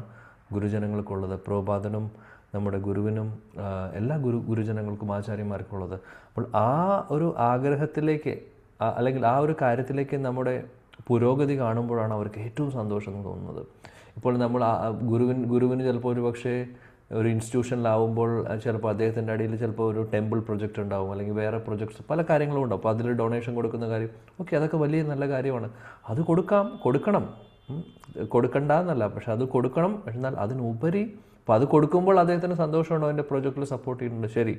ഗുരുജനങ്ങൾക്കുള്ളത്. പ്രഭുപാദനും നമ്മുടെ ഗുരുവിനും എല്ലാ ഗുരുജനങ്ങൾക്കും ആചാര്യന്മാർക്കുള്ളത്. അപ്പോൾ ആ ഒരു ആഗ്രഹത്തിലേക്ക് അല്ലെങ്കിൽ ആ ഒരു കാര്യത്തിലേക്ക് നമ്മുടെ പുരോഗതി കാണുമ്പോഴാണ് അവർക്ക് ഏറ്റവും സന്തോഷം തോന്നുന്നത്. ഇപ്പോൾ നമ്മൾ ഗുരുവിന് ചിലപ്പോൾ ഒരു പക്ഷേ ഒരു ഇൻസ്റ്റിറ്റ്യൂഷനിലാവുമ്പോൾ ചിലപ്പോൾ അദ്ദേഹത്തിൻ്റെ അടിയിൽ ചിലപ്പോൾ ഒരു ടെമ്പിൾ പ്രൊജക്റ്റ് ഉണ്ടാവും, അല്ലെങ്കിൽ വേറെ പ്രൊജക്ട്സ് പല കാര്യങ്ങളും ഉണ്ടാവും. അപ്പോൾ അതിൽ ഡൊണേഷൻ കൊടുക്കുന്ന കാര്യം ഓക്കെ, അതൊക്കെ വലിയ നല്ല കാര്യമാണ്. അത് കൊടുക്കണം, കൊടുക്കണ്ട എന്നല്ല, പക്ഷെ അത് കൊടുക്കണം. എന്നാൽ അതിനുപരി അപ്പോൾ അത് കൊടുക്കുമ്പോൾ അദ്ദേഹത്തിന് സന്തോഷമുണ്ടോ, എൻ്റെ പ്രൊജക്റ്റിൽ സപ്പോർട്ട് ചെയ്യുന്നുണ്ട്, ശരി.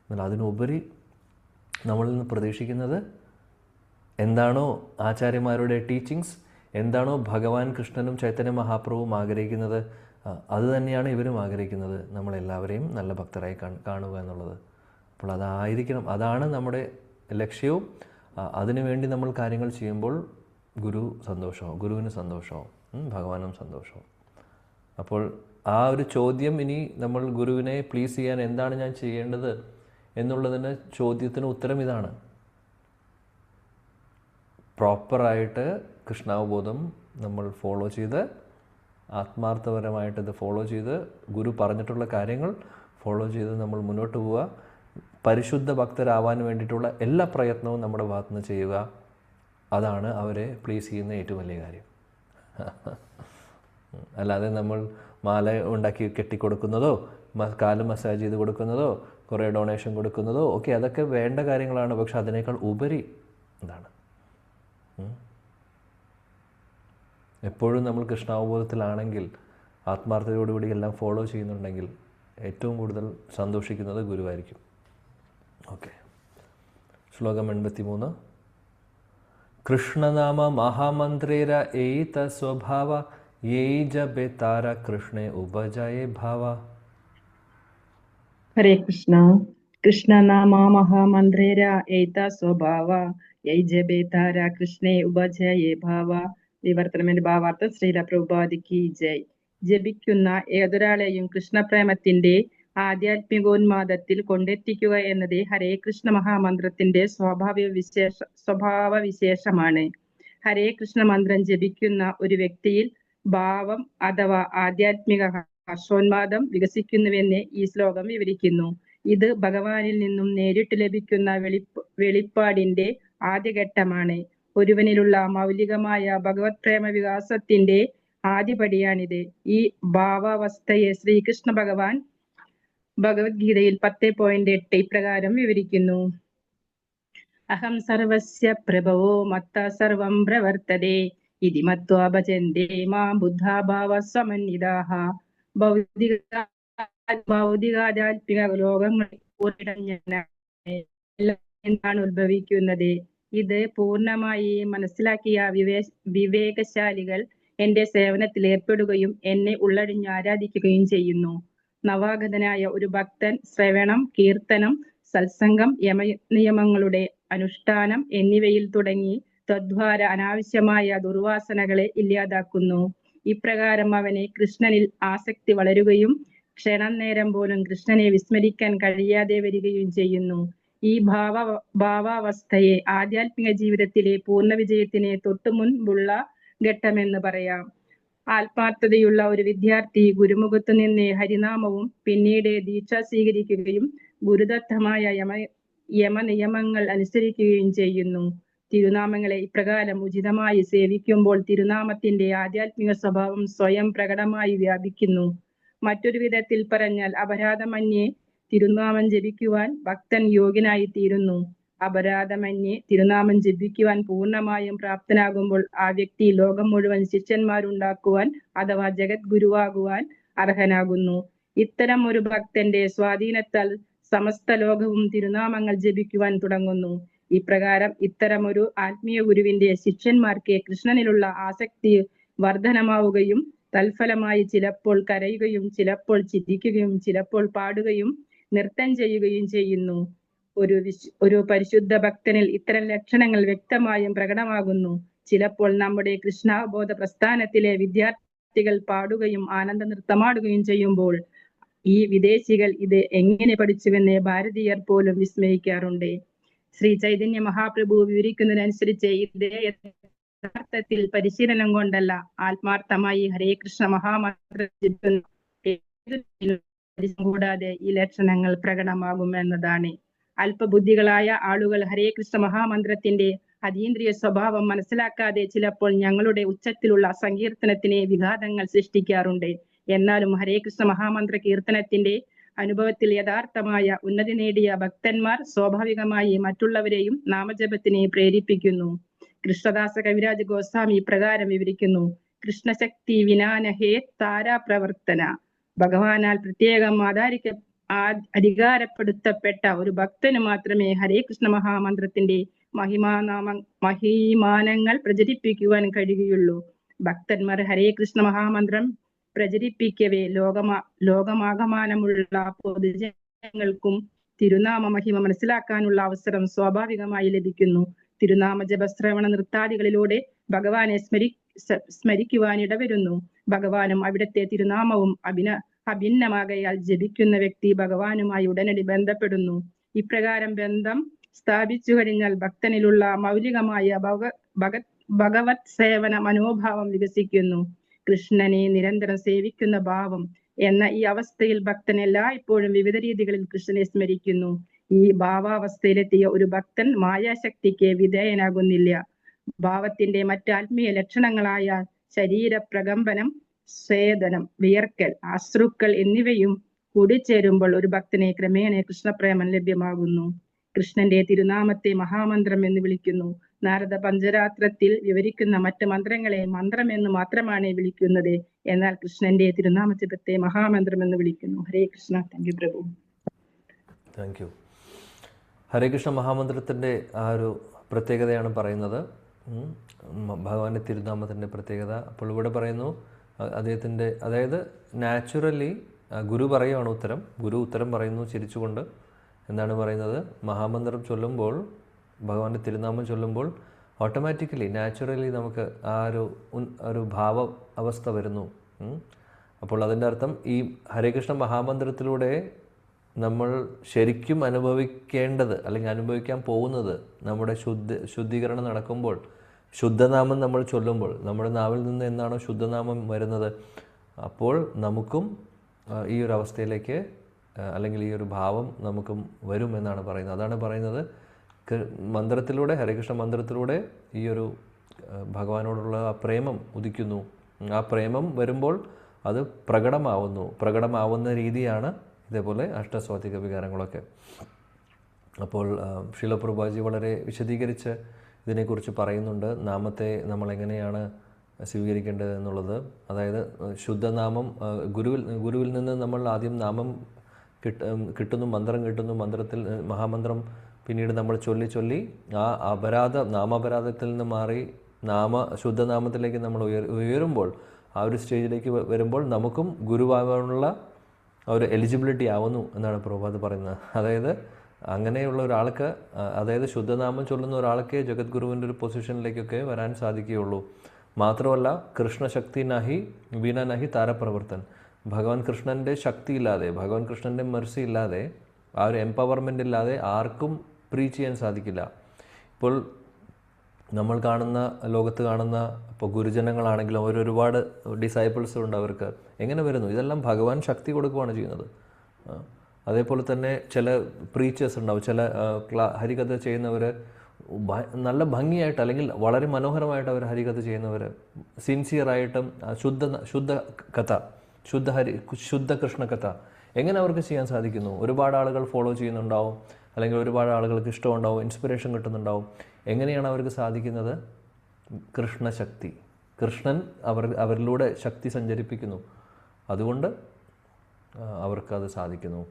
എന്നാൽ അതിനുപരി നമ്മളിൽ നിന്ന് പ്രതീക്ഷിക്കുന്നത് എന്താണോ ആചാര്യന്മാരുടെ ടീച്ചിങ്സ്, എന്താണോ ഭഗവാൻ കൃഷ്ണനും ചൈതന്യ മഹാപ്രഭുവും ആഗ്രഹിക്കുന്നത്, അത് തന്നെയാണ് ഇവരും ആഗ്രഹിക്കുന്നത്. നമ്മളെല്ലാവരെയും നല്ല ഭക്തരായി കാണുക എന്നുള്ളത്. അപ്പോൾ അതാണ് നമ്മുടെ ലക്ഷ്യവും. അതിനുവേണ്ടി നമ്മൾ കാര്യങ്ങൾ ചെയ്യുമ്പോൾ ഗുരുവിന് സന്തോഷവും ഭഗവാനും സന്തോഷവും. അപ്പോൾ ആ ഒരു ചോദ്യം, ഇനി നമ്മൾ ഗുരുവിനെ പ്ലീസ് ചെയ്യാൻ എന്താണ് ഞാൻ ചെയ്യേണ്ടത് എന്നുള്ളതിന് ചോദ്യത്തിന് ഉത്തരം ഇതാണ്. പ്രോപ്പറായിട്ട് കൃഷ്ണാവബോധം നമ്മൾ ഫോളോ ചെയ്ത്, ആത്മാർത്ഥപരമായിട്ടത് ഫോളോ ചെയ്ത്, ഗുരു പറഞ്ഞിട്ടുള്ള കാര്യങ്ങൾ ഫോളോ ചെയ്ത് നമ്മൾ മുന്നോട്ട് പോവുക. പരിശുദ്ധ ഭക്തരാവാൻ വേണ്ടിയിട്ടുള്ള എല്ലാ പ്രയത്നവും നമ്മുടെ ഭാഗത്തുനിന്ന് ചെയ്യുക. അതാണ് അവരെ പ്ലീസ് ചെയ്യുന്ന ഏറ്റവും വലിയ കാര്യം. അല്ലാതെ നമ്മൾ മാല ഉണ്ടാക്കി കെട്ടിക്കൊടുക്കുന്നതോ, കാല് മസാജ് ചെയ്ത് കൊടുക്കുന്നതോ, കുറേ ഡൊണേഷൻ കൊടുക്കുന്നതോ ഒക്കെ അതൊക്കെ വേണ്ട കാര്യങ്ങളാണ്. പക്ഷെ അതിനേക്കാൾ ഉപരി എന്താണ്, എപ്പോഴും നമ്മൾ കൃഷ്ണാവബോധത്തിലാണെങ്കിൽ, ആത്മാർത്ഥതയോടുകൂടി എല്ലാം ഫോളോ ചെയ്യുന്നുണ്ടെങ്കിൽ ഏറ്റവും കൂടുതൽ സന്തോഷിക്കുന്നത് ഗുരുവായിരിക്കും. ഓക്കെ, ശ്ലോകം 83. കൃഷ്ണനാമ മഹാമന്ത്രേര ഏത സ്വഭാവ യേ ജപേ താര കൃഷ്ണേ ഉപജയേ ഭാവ. ഹരേ കൃഷ്ണ. കൃഷ്ണനാമ മഹാമന്ത്രേര ഏത സ്വഭാവ യൈ ജപേ താര കൃഷ്ണേ ഉപജയേ ഭാവ. വിവർത്തനത്തിന്റെ ഭാവാർത്ഥം ശ്രീല പ്രഭുപാദിക്ക് ജയ്. ജപിക്കുന്ന ഏതൊരാളെയും കൃഷ്ണപ്രേമത്തിന്റെ ആധ്യാത്മികോന്മാദത്തിൽ കൊണ്ടെത്തിക്കുക എന്നത് ഹരേ കൃഷ്ണ മഹാമന്ത്രത്തിന്റെ സ്വഭാവ വിശേഷമാണ്. ഹരേ കൃഷ്ണ മന്ത്രം ജപിക്കുന്ന ഒരു വ്യക്തിയിൽ ഭാവം അഥവാ ആധ്യാത്മിക ഹർഷോന്മാദം വികസിക്കുന്നുവെന്ന് ഈ ശ്ലോകം വിവരിക്കുന്നു. ഇത് ഭഗവാനിൽ നിന്നും നേരിട്ട് ലഭിക്കുന്ന വെളിപ്പാടിന്റെ ആദ്യഘട്ടമാണ്. ഒരുവനിലുള്ള മൗലികമായ ഭഗവത് പ്രേമ വികാസത്തിന്റെ ആദ്യപടിയാണിത്. ഈ ഭാവാവസ്ഥയെ ശ്രീകൃഷ്ണ ഭഗവാൻ ഭഗവത്ഗീതയിൽ 10.8 ഇപ്രകാരം വിവരിക്കുന്നു. അഹം സർവസ്യ പ്രഭവോ മത്ത സർവം പ്രവർത്തതേ ഇതി മത്വാ ഭജന്തേ മാം ബുദ്ധാഭാവ സമന്വിതാഃ. ഭൗതികാധ്യാത്മിക ലോകങ്ങളിൽ എന്താണ് ഉത്ഭവിക്കുന്നത്? ഇത് പൂർണ്ണമായി മനസ്സിലാക്കിയ വിവേകശാലികൾ എന്റെ സേവനത്തിൽ ഏർപ്പെടുകയും എന്നെ ഉള്ളടിഞ്ഞ് ആരാധിക്കുകയും ചെയ്യുന്നു. നവാഗതനായ ഒരു ഭക്തൻ ശ്രവണം, കീർത്തനം, സത്സംഗം, യമനിയമങ്ങളുടെ അനുഷ്ഠാനം എന്നിവയിൽ തുടങ്ങി തദ്വാര അനാവശ്യമായ ദുർവാസനകളെ ഇല്ലാതാക്കുന്നു. ഇപ്രകാരം അവന് കൃഷ്ണനിൽ ആസക്തി വളരുകയും ക്ഷണം നേരം പോലും കൃഷ്ണനെ വിസ്മരിക്കാൻ കഴിയാതെ വരികയും ചെയ്യുന്നു. ഈ ഭാവാവസ്ഥയെ ആധ്യാത്മിക ജീവിതത്തിലെ പൂർണ്ണ വിജയത്തിന് തൊട്ടു മുൻപുള്ള ഘട്ടമെന്ന് പറയാം. ആത്മാർത്ഥതയുള്ള ഒരു വിദ്യാർത്ഥി ഗുരുമുഖത്തു നിന്ന് ഹരിനാമവും പിന്നീട് ദീക്ഷ സ്വീകരിക്കുകയും ഗുരുദത്തമായ യമനിയമങ്ങൾ അനുസരിക്കുകയും ചെയ്യുന്നു. തിരുനാമങ്ങളെ ഇപ്രകാരം ഉചിതമായി സേവിക്കുമ്പോൾ തിരുനാമത്തിന്റെ ആധ്യാത്മിക സ്വഭാവം സ്വയം പ്രകടമായി വ്യാപിക്കുന്നു. മറ്റൊരു വിധത്തിൽ പറഞ്ഞാൽ അപരാധമന്യേ തിരുനാമം ജപിക്കുവാൻ ഭക്തൻ യോഗ്യനായി തീരുന്നു. അപരാധമന്യേ തിരുനാമം ജപിക്കുവാൻ പൂർണ്ണമായും പ്രാപ്തനാകുമ്പോൾ ആ വ്യക്തി ലോകം മുഴുവൻ ശിഷ്യന്മാരുണ്ടാക്കുവാൻ അഥവാ ജഗത് ഗുരുവാകുവാൻ അർഹനാകുന്നു. ഇത്തരം ഒരു ഭക്തന്റെ സ്വാധീനത്താൽ സമസ്ത ലോകവും തിരുനാമങ്ങൾ ജപിക്കുവാൻ തുടങ്ങുന്നു. ഇപ്രകാരം ഇത്തരമൊരു ആത്മീയ ഗുരുവിന്റെ ശിഷ്യന്മാർക്ക് കൃഷ്ണനിലുള്ള ആസക്തി വർധനമാവുകയും തൽഫലമായി ചിലപ്പോൾ കരയുകയും ചിലപ്പോൾ ചിരിക്കുകയും ചിലപ്പോൾ പാടുകയും നൃത്തം ചെയ്യുകയും ചെയ്യുന്നു. ഒരു പരിശുദ്ധ ഭക്തനിൽ ഇത്തരം ലക്ഷണങ്ങൾ വ്യക്തമായും പ്രകടമാകുന്നു. ചിലപ്പോൾ നമ്മുടെ കൃഷ്ണാവബോധ പ്രസ്ഥാനത്തിലെ വിദ്യാർത്ഥികൾ പാടുകയും ആനന്ദ നൃത്തമാടുകയും ചെയ്യുമ്പോൾ ഈ വിദേശികൾ ഇത് എങ്ങനെ പഠിച്ചുവെന്ന് ഭാരതീയർ പോലും വിസ്മയിക്കാറുണ്ട്. ശ്രീ ചൈതന്യ മഹാപ്രഭു വിവരിക്കുന്നതനുസരിച്ച് ഇത് യഥാർത്ഥത്തിൽ പരിശീലനം കൊണ്ടല്ല, ആത്മാർത്ഥമായി ഹരേ കൃഷ്ണ മഹാമന്ത്രം കൂടാതെ ഈ ലക്ഷണങ്ങൾ പ്രകടമാകുമെന്നതാണ്. അല്പബുദ്ധികളായ ആളുകൾ ഹരേ കൃഷ്ണ മഹാമന്ത്രത്തിന്റെ അതീന്ദ്രിയ സ്വഭാവം മനസ്സിലാക്കാതെ ചിലപ്പോൾ ഞങ്ങളുടെ ഉച്ചത്തിലുള്ള സങ്കീർത്തനത്തിന് വിഘാതങ്ങൾ സൃഷ്ടിക്കാറുണ്ട്. എന്നാലും ഹരേ കൃഷ്ണ മഹാമന്ത്ര കീർത്തനത്തിന്റെ അനുഭവത്തിൽ യഥാർത്ഥമായ ഉന്നതി നേടിയ ഭക്തന്മാർ സ്വാഭാവികമായി മറ്റുള്ളവരെയും നാമജപത്തിനെ പ്രേരിപ്പിക്കുന്നു. കൃഷ്ണദാസ കവിരാജ് ഗോസ്വാമി പ്രകാരം വിവരിക്കുന്നു: കൃഷ്ണശക്തി വിനാനഹേ താരാപ്രവർത്തന. ഭഗവാനാൽ പ്രത്യേകം അധികാരപ്പെടുത്തപ്പെട്ട ഒരു ഭക്തന് മാത്രമേ ഹരേ കൃഷ്ണ മഹാമന്ത്രത്തിന്റെ മഹിമാനങ്ങൾ പ്രചരിപ്പിക്കുവാൻ കഴിയുകയുള്ളൂ. ഭക്തന്മാർ ഹരേ കൃഷ്ണ മഹാമന്ത്രം പ്രചരിപ്പിക്കവേ ലോകമാകമാനമുള്ള പൊതുജനങ്ങൾക്കും തിരുനാമ മഹിമ മനസ്സിലാക്കാനുള്ള അവസരം സ്വാഭാവികമായി ലഭിക്കുന്നു. തിരുനാമ ജപശ്രവണ നൃത്താദികളിലൂടെ ഭഗവാനെ സ്മരിക്കുവാനിടവരുന്നു. ഭഗവാനും അവിടുത്തെ തിരുനാമവും അഭിന്നമാകയാൽ ജപിക്കുന്ന വ്യക്തി ഭഗവാനുമായി ഉടനടി ബന്ധപ്പെടുന്നു. ഇപ്രകാരം ബന്ധം സ്ഥാപിച്ചു കഴിഞ്ഞാൽ ഭക്തനിലുള്ള മൗലികമായ ഭഗവത് സേവന മനോഭാവം വികസിക്കുന്നു. കൃഷ്ണനെ നിരന്തരം സേവിക്കുന്ന ഭാവം എന്ന ഈ അവസ്ഥയിൽ ഭക്തൻ എല്ലായ്പ്പോഴും വിവിധ രീതികളിൽ കൃഷ്ണനെ സ്മരിക്കുന്നു. ഈ ഭാവാവസ്ഥയിലെത്തിയ ഒരു ഭക്തൻ മായാശക്തിക്ക് വിധേയനാകുന്നില്ല. ഭാവത്തിന്റെ മറ്റ് ആത്മീയ ലക്ഷണങ്ങളായ ശരീരപ്രകമ്പനം, സ്വേദനം, വിയർക്കൽ, അശ്രുക്കൾ എന്നിവയും കൂടിച്ചേരുമ്പോൾ ഒരു ഭക്തനെ ക്രമേണ കൃഷ്ണപ്രേമം ലഭ്യമാകുന്നു. കൃഷ്ണന്റെ തിരുനാമത്തെ മഹാമന്ത്രം എന്ന് വിളിക്കുന്നു. നാരദ പഞ്ചരാത്രത്തിൽ വിവരിക്കുന്ന മറ്റ് മന്ത്രങ്ങളെ മന്ത്രം എന്ന് മാത്രമാണ് വിളിക്കുന്നത്. എന്നാൽ കൃഷ്ണന്റെ തിരുനാമജപത്തെ മഹാമന്ത്രം എന്ന് വിളിക്കുന്നു. ഹരേ കൃഷ്ണ. താങ്ക് യു പ്രഭു. Thank you. ഹരേ കൃഷ്ണ മഹാമന്ത്രത്തിൻ്റെ ആ ഒരു പ്രത്യേകതയാണ് പറയുന്നത്, ഭഗവാന്റെ തിരുനാമത്തിൻ്റെ പ്രത്യേകത. അപ്പോൾ ഇവിടെ പറയുന്നു അദ്ദേഹത്തിൻ്റെ, അതായത് നാച്ചുറലി ഗുരു പറയുകയാണ് ഉത്തരം. ഗുരു ഉത്തരം പറയുന്നു ചിരിച്ചുകൊണ്ട്. എന്താണ് പറയുന്നത്? മഹാമന്ത്രം ചൊല്ലുമ്പോൾ, ഭഗവാന്റെ തിരുനാമം ചൊല്ലുമ്പോൾ ഓട്ടോമാറ്റിക്കലി നാച്ചുറലി നമുക്ക് ആ ഒരു ഭാവ അവസ്ഥ വരുന്നു. അപ്പോൾ അതിൻ്റെ അർത്ഥം ഈ ഹരേകൃഷ്ണ മഹാമന്ത്രത്തിലൂടെ നമ്മൾ ശരിക്കും അനുഭവിക്കേണ്ടത് അല്ലെങ്കിൽ അനുഭവിക്കാൻ പോകുന്നത്, നമ്മുടെ ശുദ്ധീകരണം നടക്കുമ്പോൾ, ശുദ്ധനാമം നമ്മൾ ചൊല്ലുമ്പോൾ, നമ്മുടെ നാവിൽ നിന്ന് എന്നാണോ ശുദ്ധനാമം വരുന്നത്, അപ്പോൾ നമുക്കും ഈ ഒരു അവസ്ഥയിലേക്ക് അല്ലെങ്കിൽ ഈ ഒരു ഭാവം നമുക്കും വരും എന്നാണ് പറയുന്നത്. അതാണ് പറയുന്നത്, മന്ത്രത്തിലൂടെ, ഹരേകൃഷ്ണ മന്ത്രത്തിലൂടെ ഈ ഒരു ഭഗവാനോടുള്ള ആ പ്രേമം ഉദിക്കുന്നു. ആ പ്രേമം വരുമ്പോൾ അത് പ്രകടമാവുന്ന രീതിയാണ് ഇതേപോലെ അഷ്ടസ്വാധിക വികാരങ്ങളൊക്കെ. അപ്പോൾ ശ്രീല പ്രഭുപാദി വളരെ വിശദീകരിച്ച് ഇതിനെക്കുറിച്ച് പറയുന്നുണ്ട്, നാമത്തെ നമ്മൾ എങ്ങനെയാണ് സ്വീകരിക്കേണ്ടത് എന്നുള്ളത്. അതായത് ശുദ്ധനാമം ഗുരുവിൽ നിന്ന് നമ്മൾ ആദ്യം നാമം കിട്ടുന്നു, മന്ത്രം കിട്ടുന്നു. മന്ത്രത്തിൽ മഹാമന്ത്രം പിന്നീട് നമ്മൾ ചൊല്ലി ആ നാമാപരാധത്തിൽ നിന്ന് മാറി ശുദ്ധനാമത്തിലേക്ക് നമ്മൾ ഉയരുമ്പോൾ, ആ ഒരു സ്റ്റേജിലേക്ക് വരുമ്പോൾ നമുക്കും ഗുരുവാകാനുള്ള ഒരു എലിജിബിലിറ്റി ആവുന്നു എന്നാണ് പ്രഭുപാദ് പറയുന്നത്. അതായത് അങ്ങനെയുള്ള ഒരാൾക്ക്, അതായത് ശുദ്ധനാമം ചൊല്ലുന്ന ഒരാൾക്ക് ജഗദ്ഗുരുവിൻ്റെ ഒരു പൊസിഷനിലേക്കൊക്കെ വരാൻ സാധിക്കുകയുള്ളൂ. മാത്രമല്ല കൃഷ്ണശക്തി നഹി വീണ നഹി താരപ്രവർത്തൻ. ഭഗവാൻ കൃഷ്ണൻ്റെ ശക്തി ഇല്ലാതെ, ഭഗവാൻ കൃഷ്ണൻ്റെ മെർസി ഇല്ലാതെ, ആ ഒരു എംപവർമെൻ്റ് ഇല്ലാതെ ആർക്കും പ്രീച്ച് ചെയ്യാൻ സാധിക്കില്ല. ഇപ്പോൾ നമ്മൾ ലോകത്ത് കാണുന്ന ഇപ്പോൾ ഗുരുജനങ്ങളാണെങ്കിലും ഒരുപാട് ഡിസൈപ്പിൾസ് ഉണ്ട്. അവർക്ക് എങ്ങനെ വരുന്നു? ഇതെല്ലാം ഭഗവാൻ ശക്തി കൊടുക്കുകയാണ് ചെയ്യുന്നത്. അതേപോലെ തന്നെ ചില പ്രീച്ചേഴ്സ് ഉണ്ടാവും, ചില ഹരികഥ ചെയ്യുന്നവർ നല്ല ഭംഗിയായിട്ട് അല്ലെങ്കിൽ വളരെ മനോഹരമായിട്ട് അവർ ഹരികഥ ചെയ്യുന്നവർ, സിൻസിയറായിട്ടും ശുദ്ധ കൃഷ്ണകഥ എങ്ങനെ അവർക്ക് ചെയ്യാൻ സാധിക്കുന്നു? ഒരുപാട് ആളുകൾ ഫോളോ ചെയ്യുന്നുണ്ടാവും, അല്ലെങ്കിൽ ഒരുപാട് ആളുകൾക്ക് ഇഷ്ടമുണ്ടാവും, ഇൻസ്പിറേഷൻ കിട്ടുന്നുണ്ടാവും. എങ്ങനെയാണ് അവർക്ക് സാധിക്കുന്നത്? കൃഷ്ണശക്തി, കൃഷ്ണൻ അവരിലൂടെ ശക്തി സഞ്ചരിപ്പിക്കുന്നു. അതുകൊണ്ട് അവർക്കത് സാധിക്കുന്നു.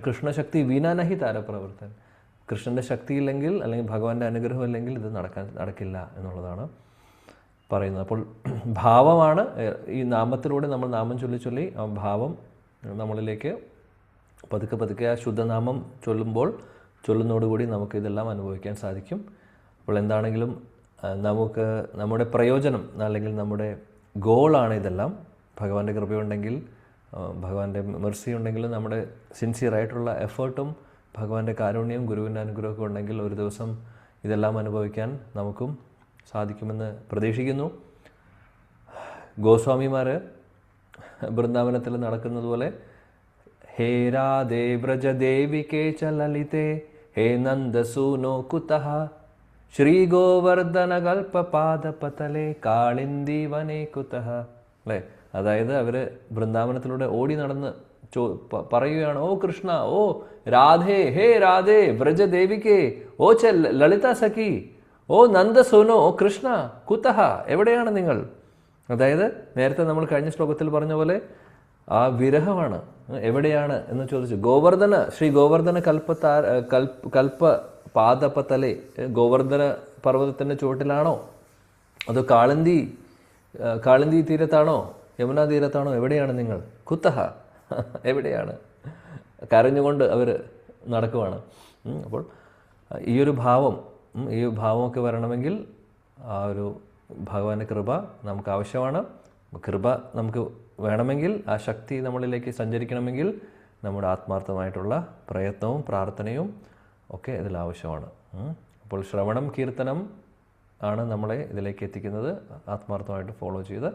കൃഷ്ണശക്തി വീണാനഹി താരപ്രവർത്തൻ. കൃഷ്ണൻ്റെ ശക്തിയില്ലെങ്കിൽ അല്ലെങ്കിൽ ഭഗവാന്റെ അനുഗ്രഹം ഇല്ലെങ്കിൽ ഇത് നടക്കില്ല എന്നുള്ളതാണ് പറയുന്നത്. അപ്പോൾ ഭാവമാണ് ഈ നാമത്തിലൂടെ നമ്മൾ നാമം ചൊല്ലി ആ ഭാവം നമ്മളിലേക്ക് പതുക്കെ ആ ശുദ്ധനാമം ചൊല്ലുമ്പോൾ ചൊല്ലുന്നതോടുകൂടി നമുക്ക് ഇതെല്ലാം അനുഭവിക്കാൻ സാധിക്കും. അപ്പോൾ എന്താണെങ്കിലും നമുക്ക് നമ്മുടെ പ്രയോജനം അല്ലെങ്കിൽ നമ്മുടെ ഗോളാണ് ഇതെല്ലാം. ഭഗവാന്റെ കൃപയുണ്ടെങ്കിൽ, ഭഗവാന്റെ മെർസി ഉണ്ടെങ്കിൽ, നമ്മുടെ സിൻസിയറായിട്ടുള്ള എഫേർട്ടും ഭഗവാന്റെ കാരുണ്യവും ഗുരുവിൻ്റെ അനുഗ്രഹമൊക്കെ ഉണ്ടെങ്കിൽ ഒരു ദിവസം ഇതെല്ലാം അനുഭവിക്കാൻ നമുക്കും സാധിക്കുമെന്ന് പ്രതീക്ഷിക്കുന്നു. ഗോസ്വാമിമാർ വൃന്ദാവനത്തിൽ നടക്കുന്നത് പോലെ ഹേ രാധേ വ്രജദേവികേ ച ലളിതേ ഹേ നന്ദസൂനോ കുതഃ ശ്രീ ഗോവർദ്ധന കൽപ്പപാദപതലേ കാളിന്ദി വനേ കുതഃ. അല്ലേ? അതായത് അവർ വൃന്ദാവനത്തിലൂടെ ഓടി നടന്ന് പറയുകയാണ്, ഓ കൃഷ്ണ, ഓ രാധേ, ഹേ രാധേ വ്രജദേവികേ, ഓ ച ലളിത സഖി, ഓ നന്ദസൂനോ, ഓ കൃഷ്ണ കുതഃ, എവിടെയാണ് നിങ്ങൾ? അതായത് നേരത്തെ നമ്മൾ കഴിഞ്ഞ ശ്ലോകത്തിൽ പറഞ്ഞ പോലെ ആ വിരഹമാണ്. എവിടെയാണ് എന്ന് ചോദിച്ചു. ഗോവർദ്ധന, ശ്രീ ഗോവർദ്ധന കൽപ്പ പാദപതലേ, ഗോവർദ്ധന പർവ്വതത്തിൻ്റെ ചുവട്ടിലാണോ, അതോ കാളിന്തി തീരത്താണോ, യമുനാ തീരത്താണോ, എവിടെയാണ് നിങ്ങൾ? കുത്തഹ, എവിടെയാണ്? കരഞ്ഞുകൊണ്ട് അവർ നടക്കുവാണ്. അപ്പോൾ ഈ ഒരു ഭാവമൊക്കെ വരണമെങ്കിൽ ആ ഒരു ഭഗവാന്റെ കൃപ നമുക്ക് ആവശ്യമാണ്. കൃപ നമുക്ക് വേണമെങ്കിൽ, ആ ശക്തി നമ്മളിലേക്ക് സഞ്ചരിക്കണമെങ്കിൽ നമ്മുടെ ആത്മാർത്ഥമായിട്ടുള്ള പ്രയത്നവും പ്രാർത്ഥനയും ഒക്കെ ഇതിൽ ആവശ്യമാണ്. അപ്പോൾ ശ്രവണം, കീർത്തനം ആണ് നമ്മളെ ഇതിലേക്ക് എത്തിക്കുന്നത്. ആത്മാർത്ഥമായിട്ട് ഫോളോ ചെയ്ത്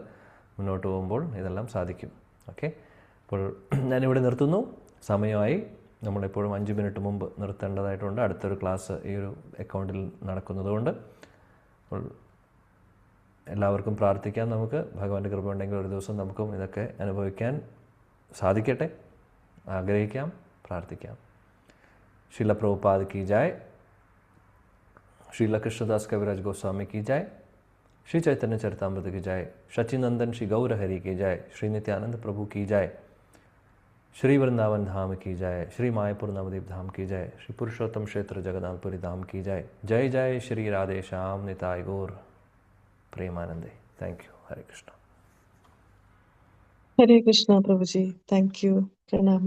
മുന്നോട്ട് പോകുമ്പോൾ ഇതെല്ലാം സാധിക്കും. ഓക്കെ, അപ്പോൾ ഞാനിവിടെ നിർത്തുന്നു. സമയമായി. നമ്മളെപ്പോഴും 5 മിനിറ്റ് മുമ്പ് നിർത്തേണ്ടതായിട്ടുണ്ട്. അടുത്തൊരു ക്ലാസ് ഈ ഒരു അക്കൗണ്ടിൽ നടക്കുന്നതുകൊണ്ട് അപ്പോൾ എല്ലാവർക്കും പ്രാർത്ഥിക്കാം. നമുക്ക് ഭഗവാന്റെ കൃപ ഉണ്ടെങ്കിൽ ഒരു ദിവസം നമുക്കും ഇതൊക്കെ അനുഭവിക്കാൻ സാധിക്കട്ടെ. ആഗ്രഹിക്കാം, പ്രാർത്ഥിക്കാം. श्रील प्रभुपाद की जाय, श्रील कृष्णदास कविराज गोस्वामी की जाय, श्री चैतन्य चरितामृत की जाय, शचिनंदन श्री गौर हरि की जाय, श्री नित्यानंद प्रभु की जाय, श्री वृंदावन धाम की जाय, श्री मायापुर नवदीप धाम की जाय, श्री पुरुषोत्तम क्षेत्र जगन्नाथपुरी धाम की जाय. जय जय श्री राधे श्याम निताय गौर प्रेमानंदे. Thank you. हरे कृष्णा. हरे कृष्णा प्रभु जी. Thank you. प्रणाम.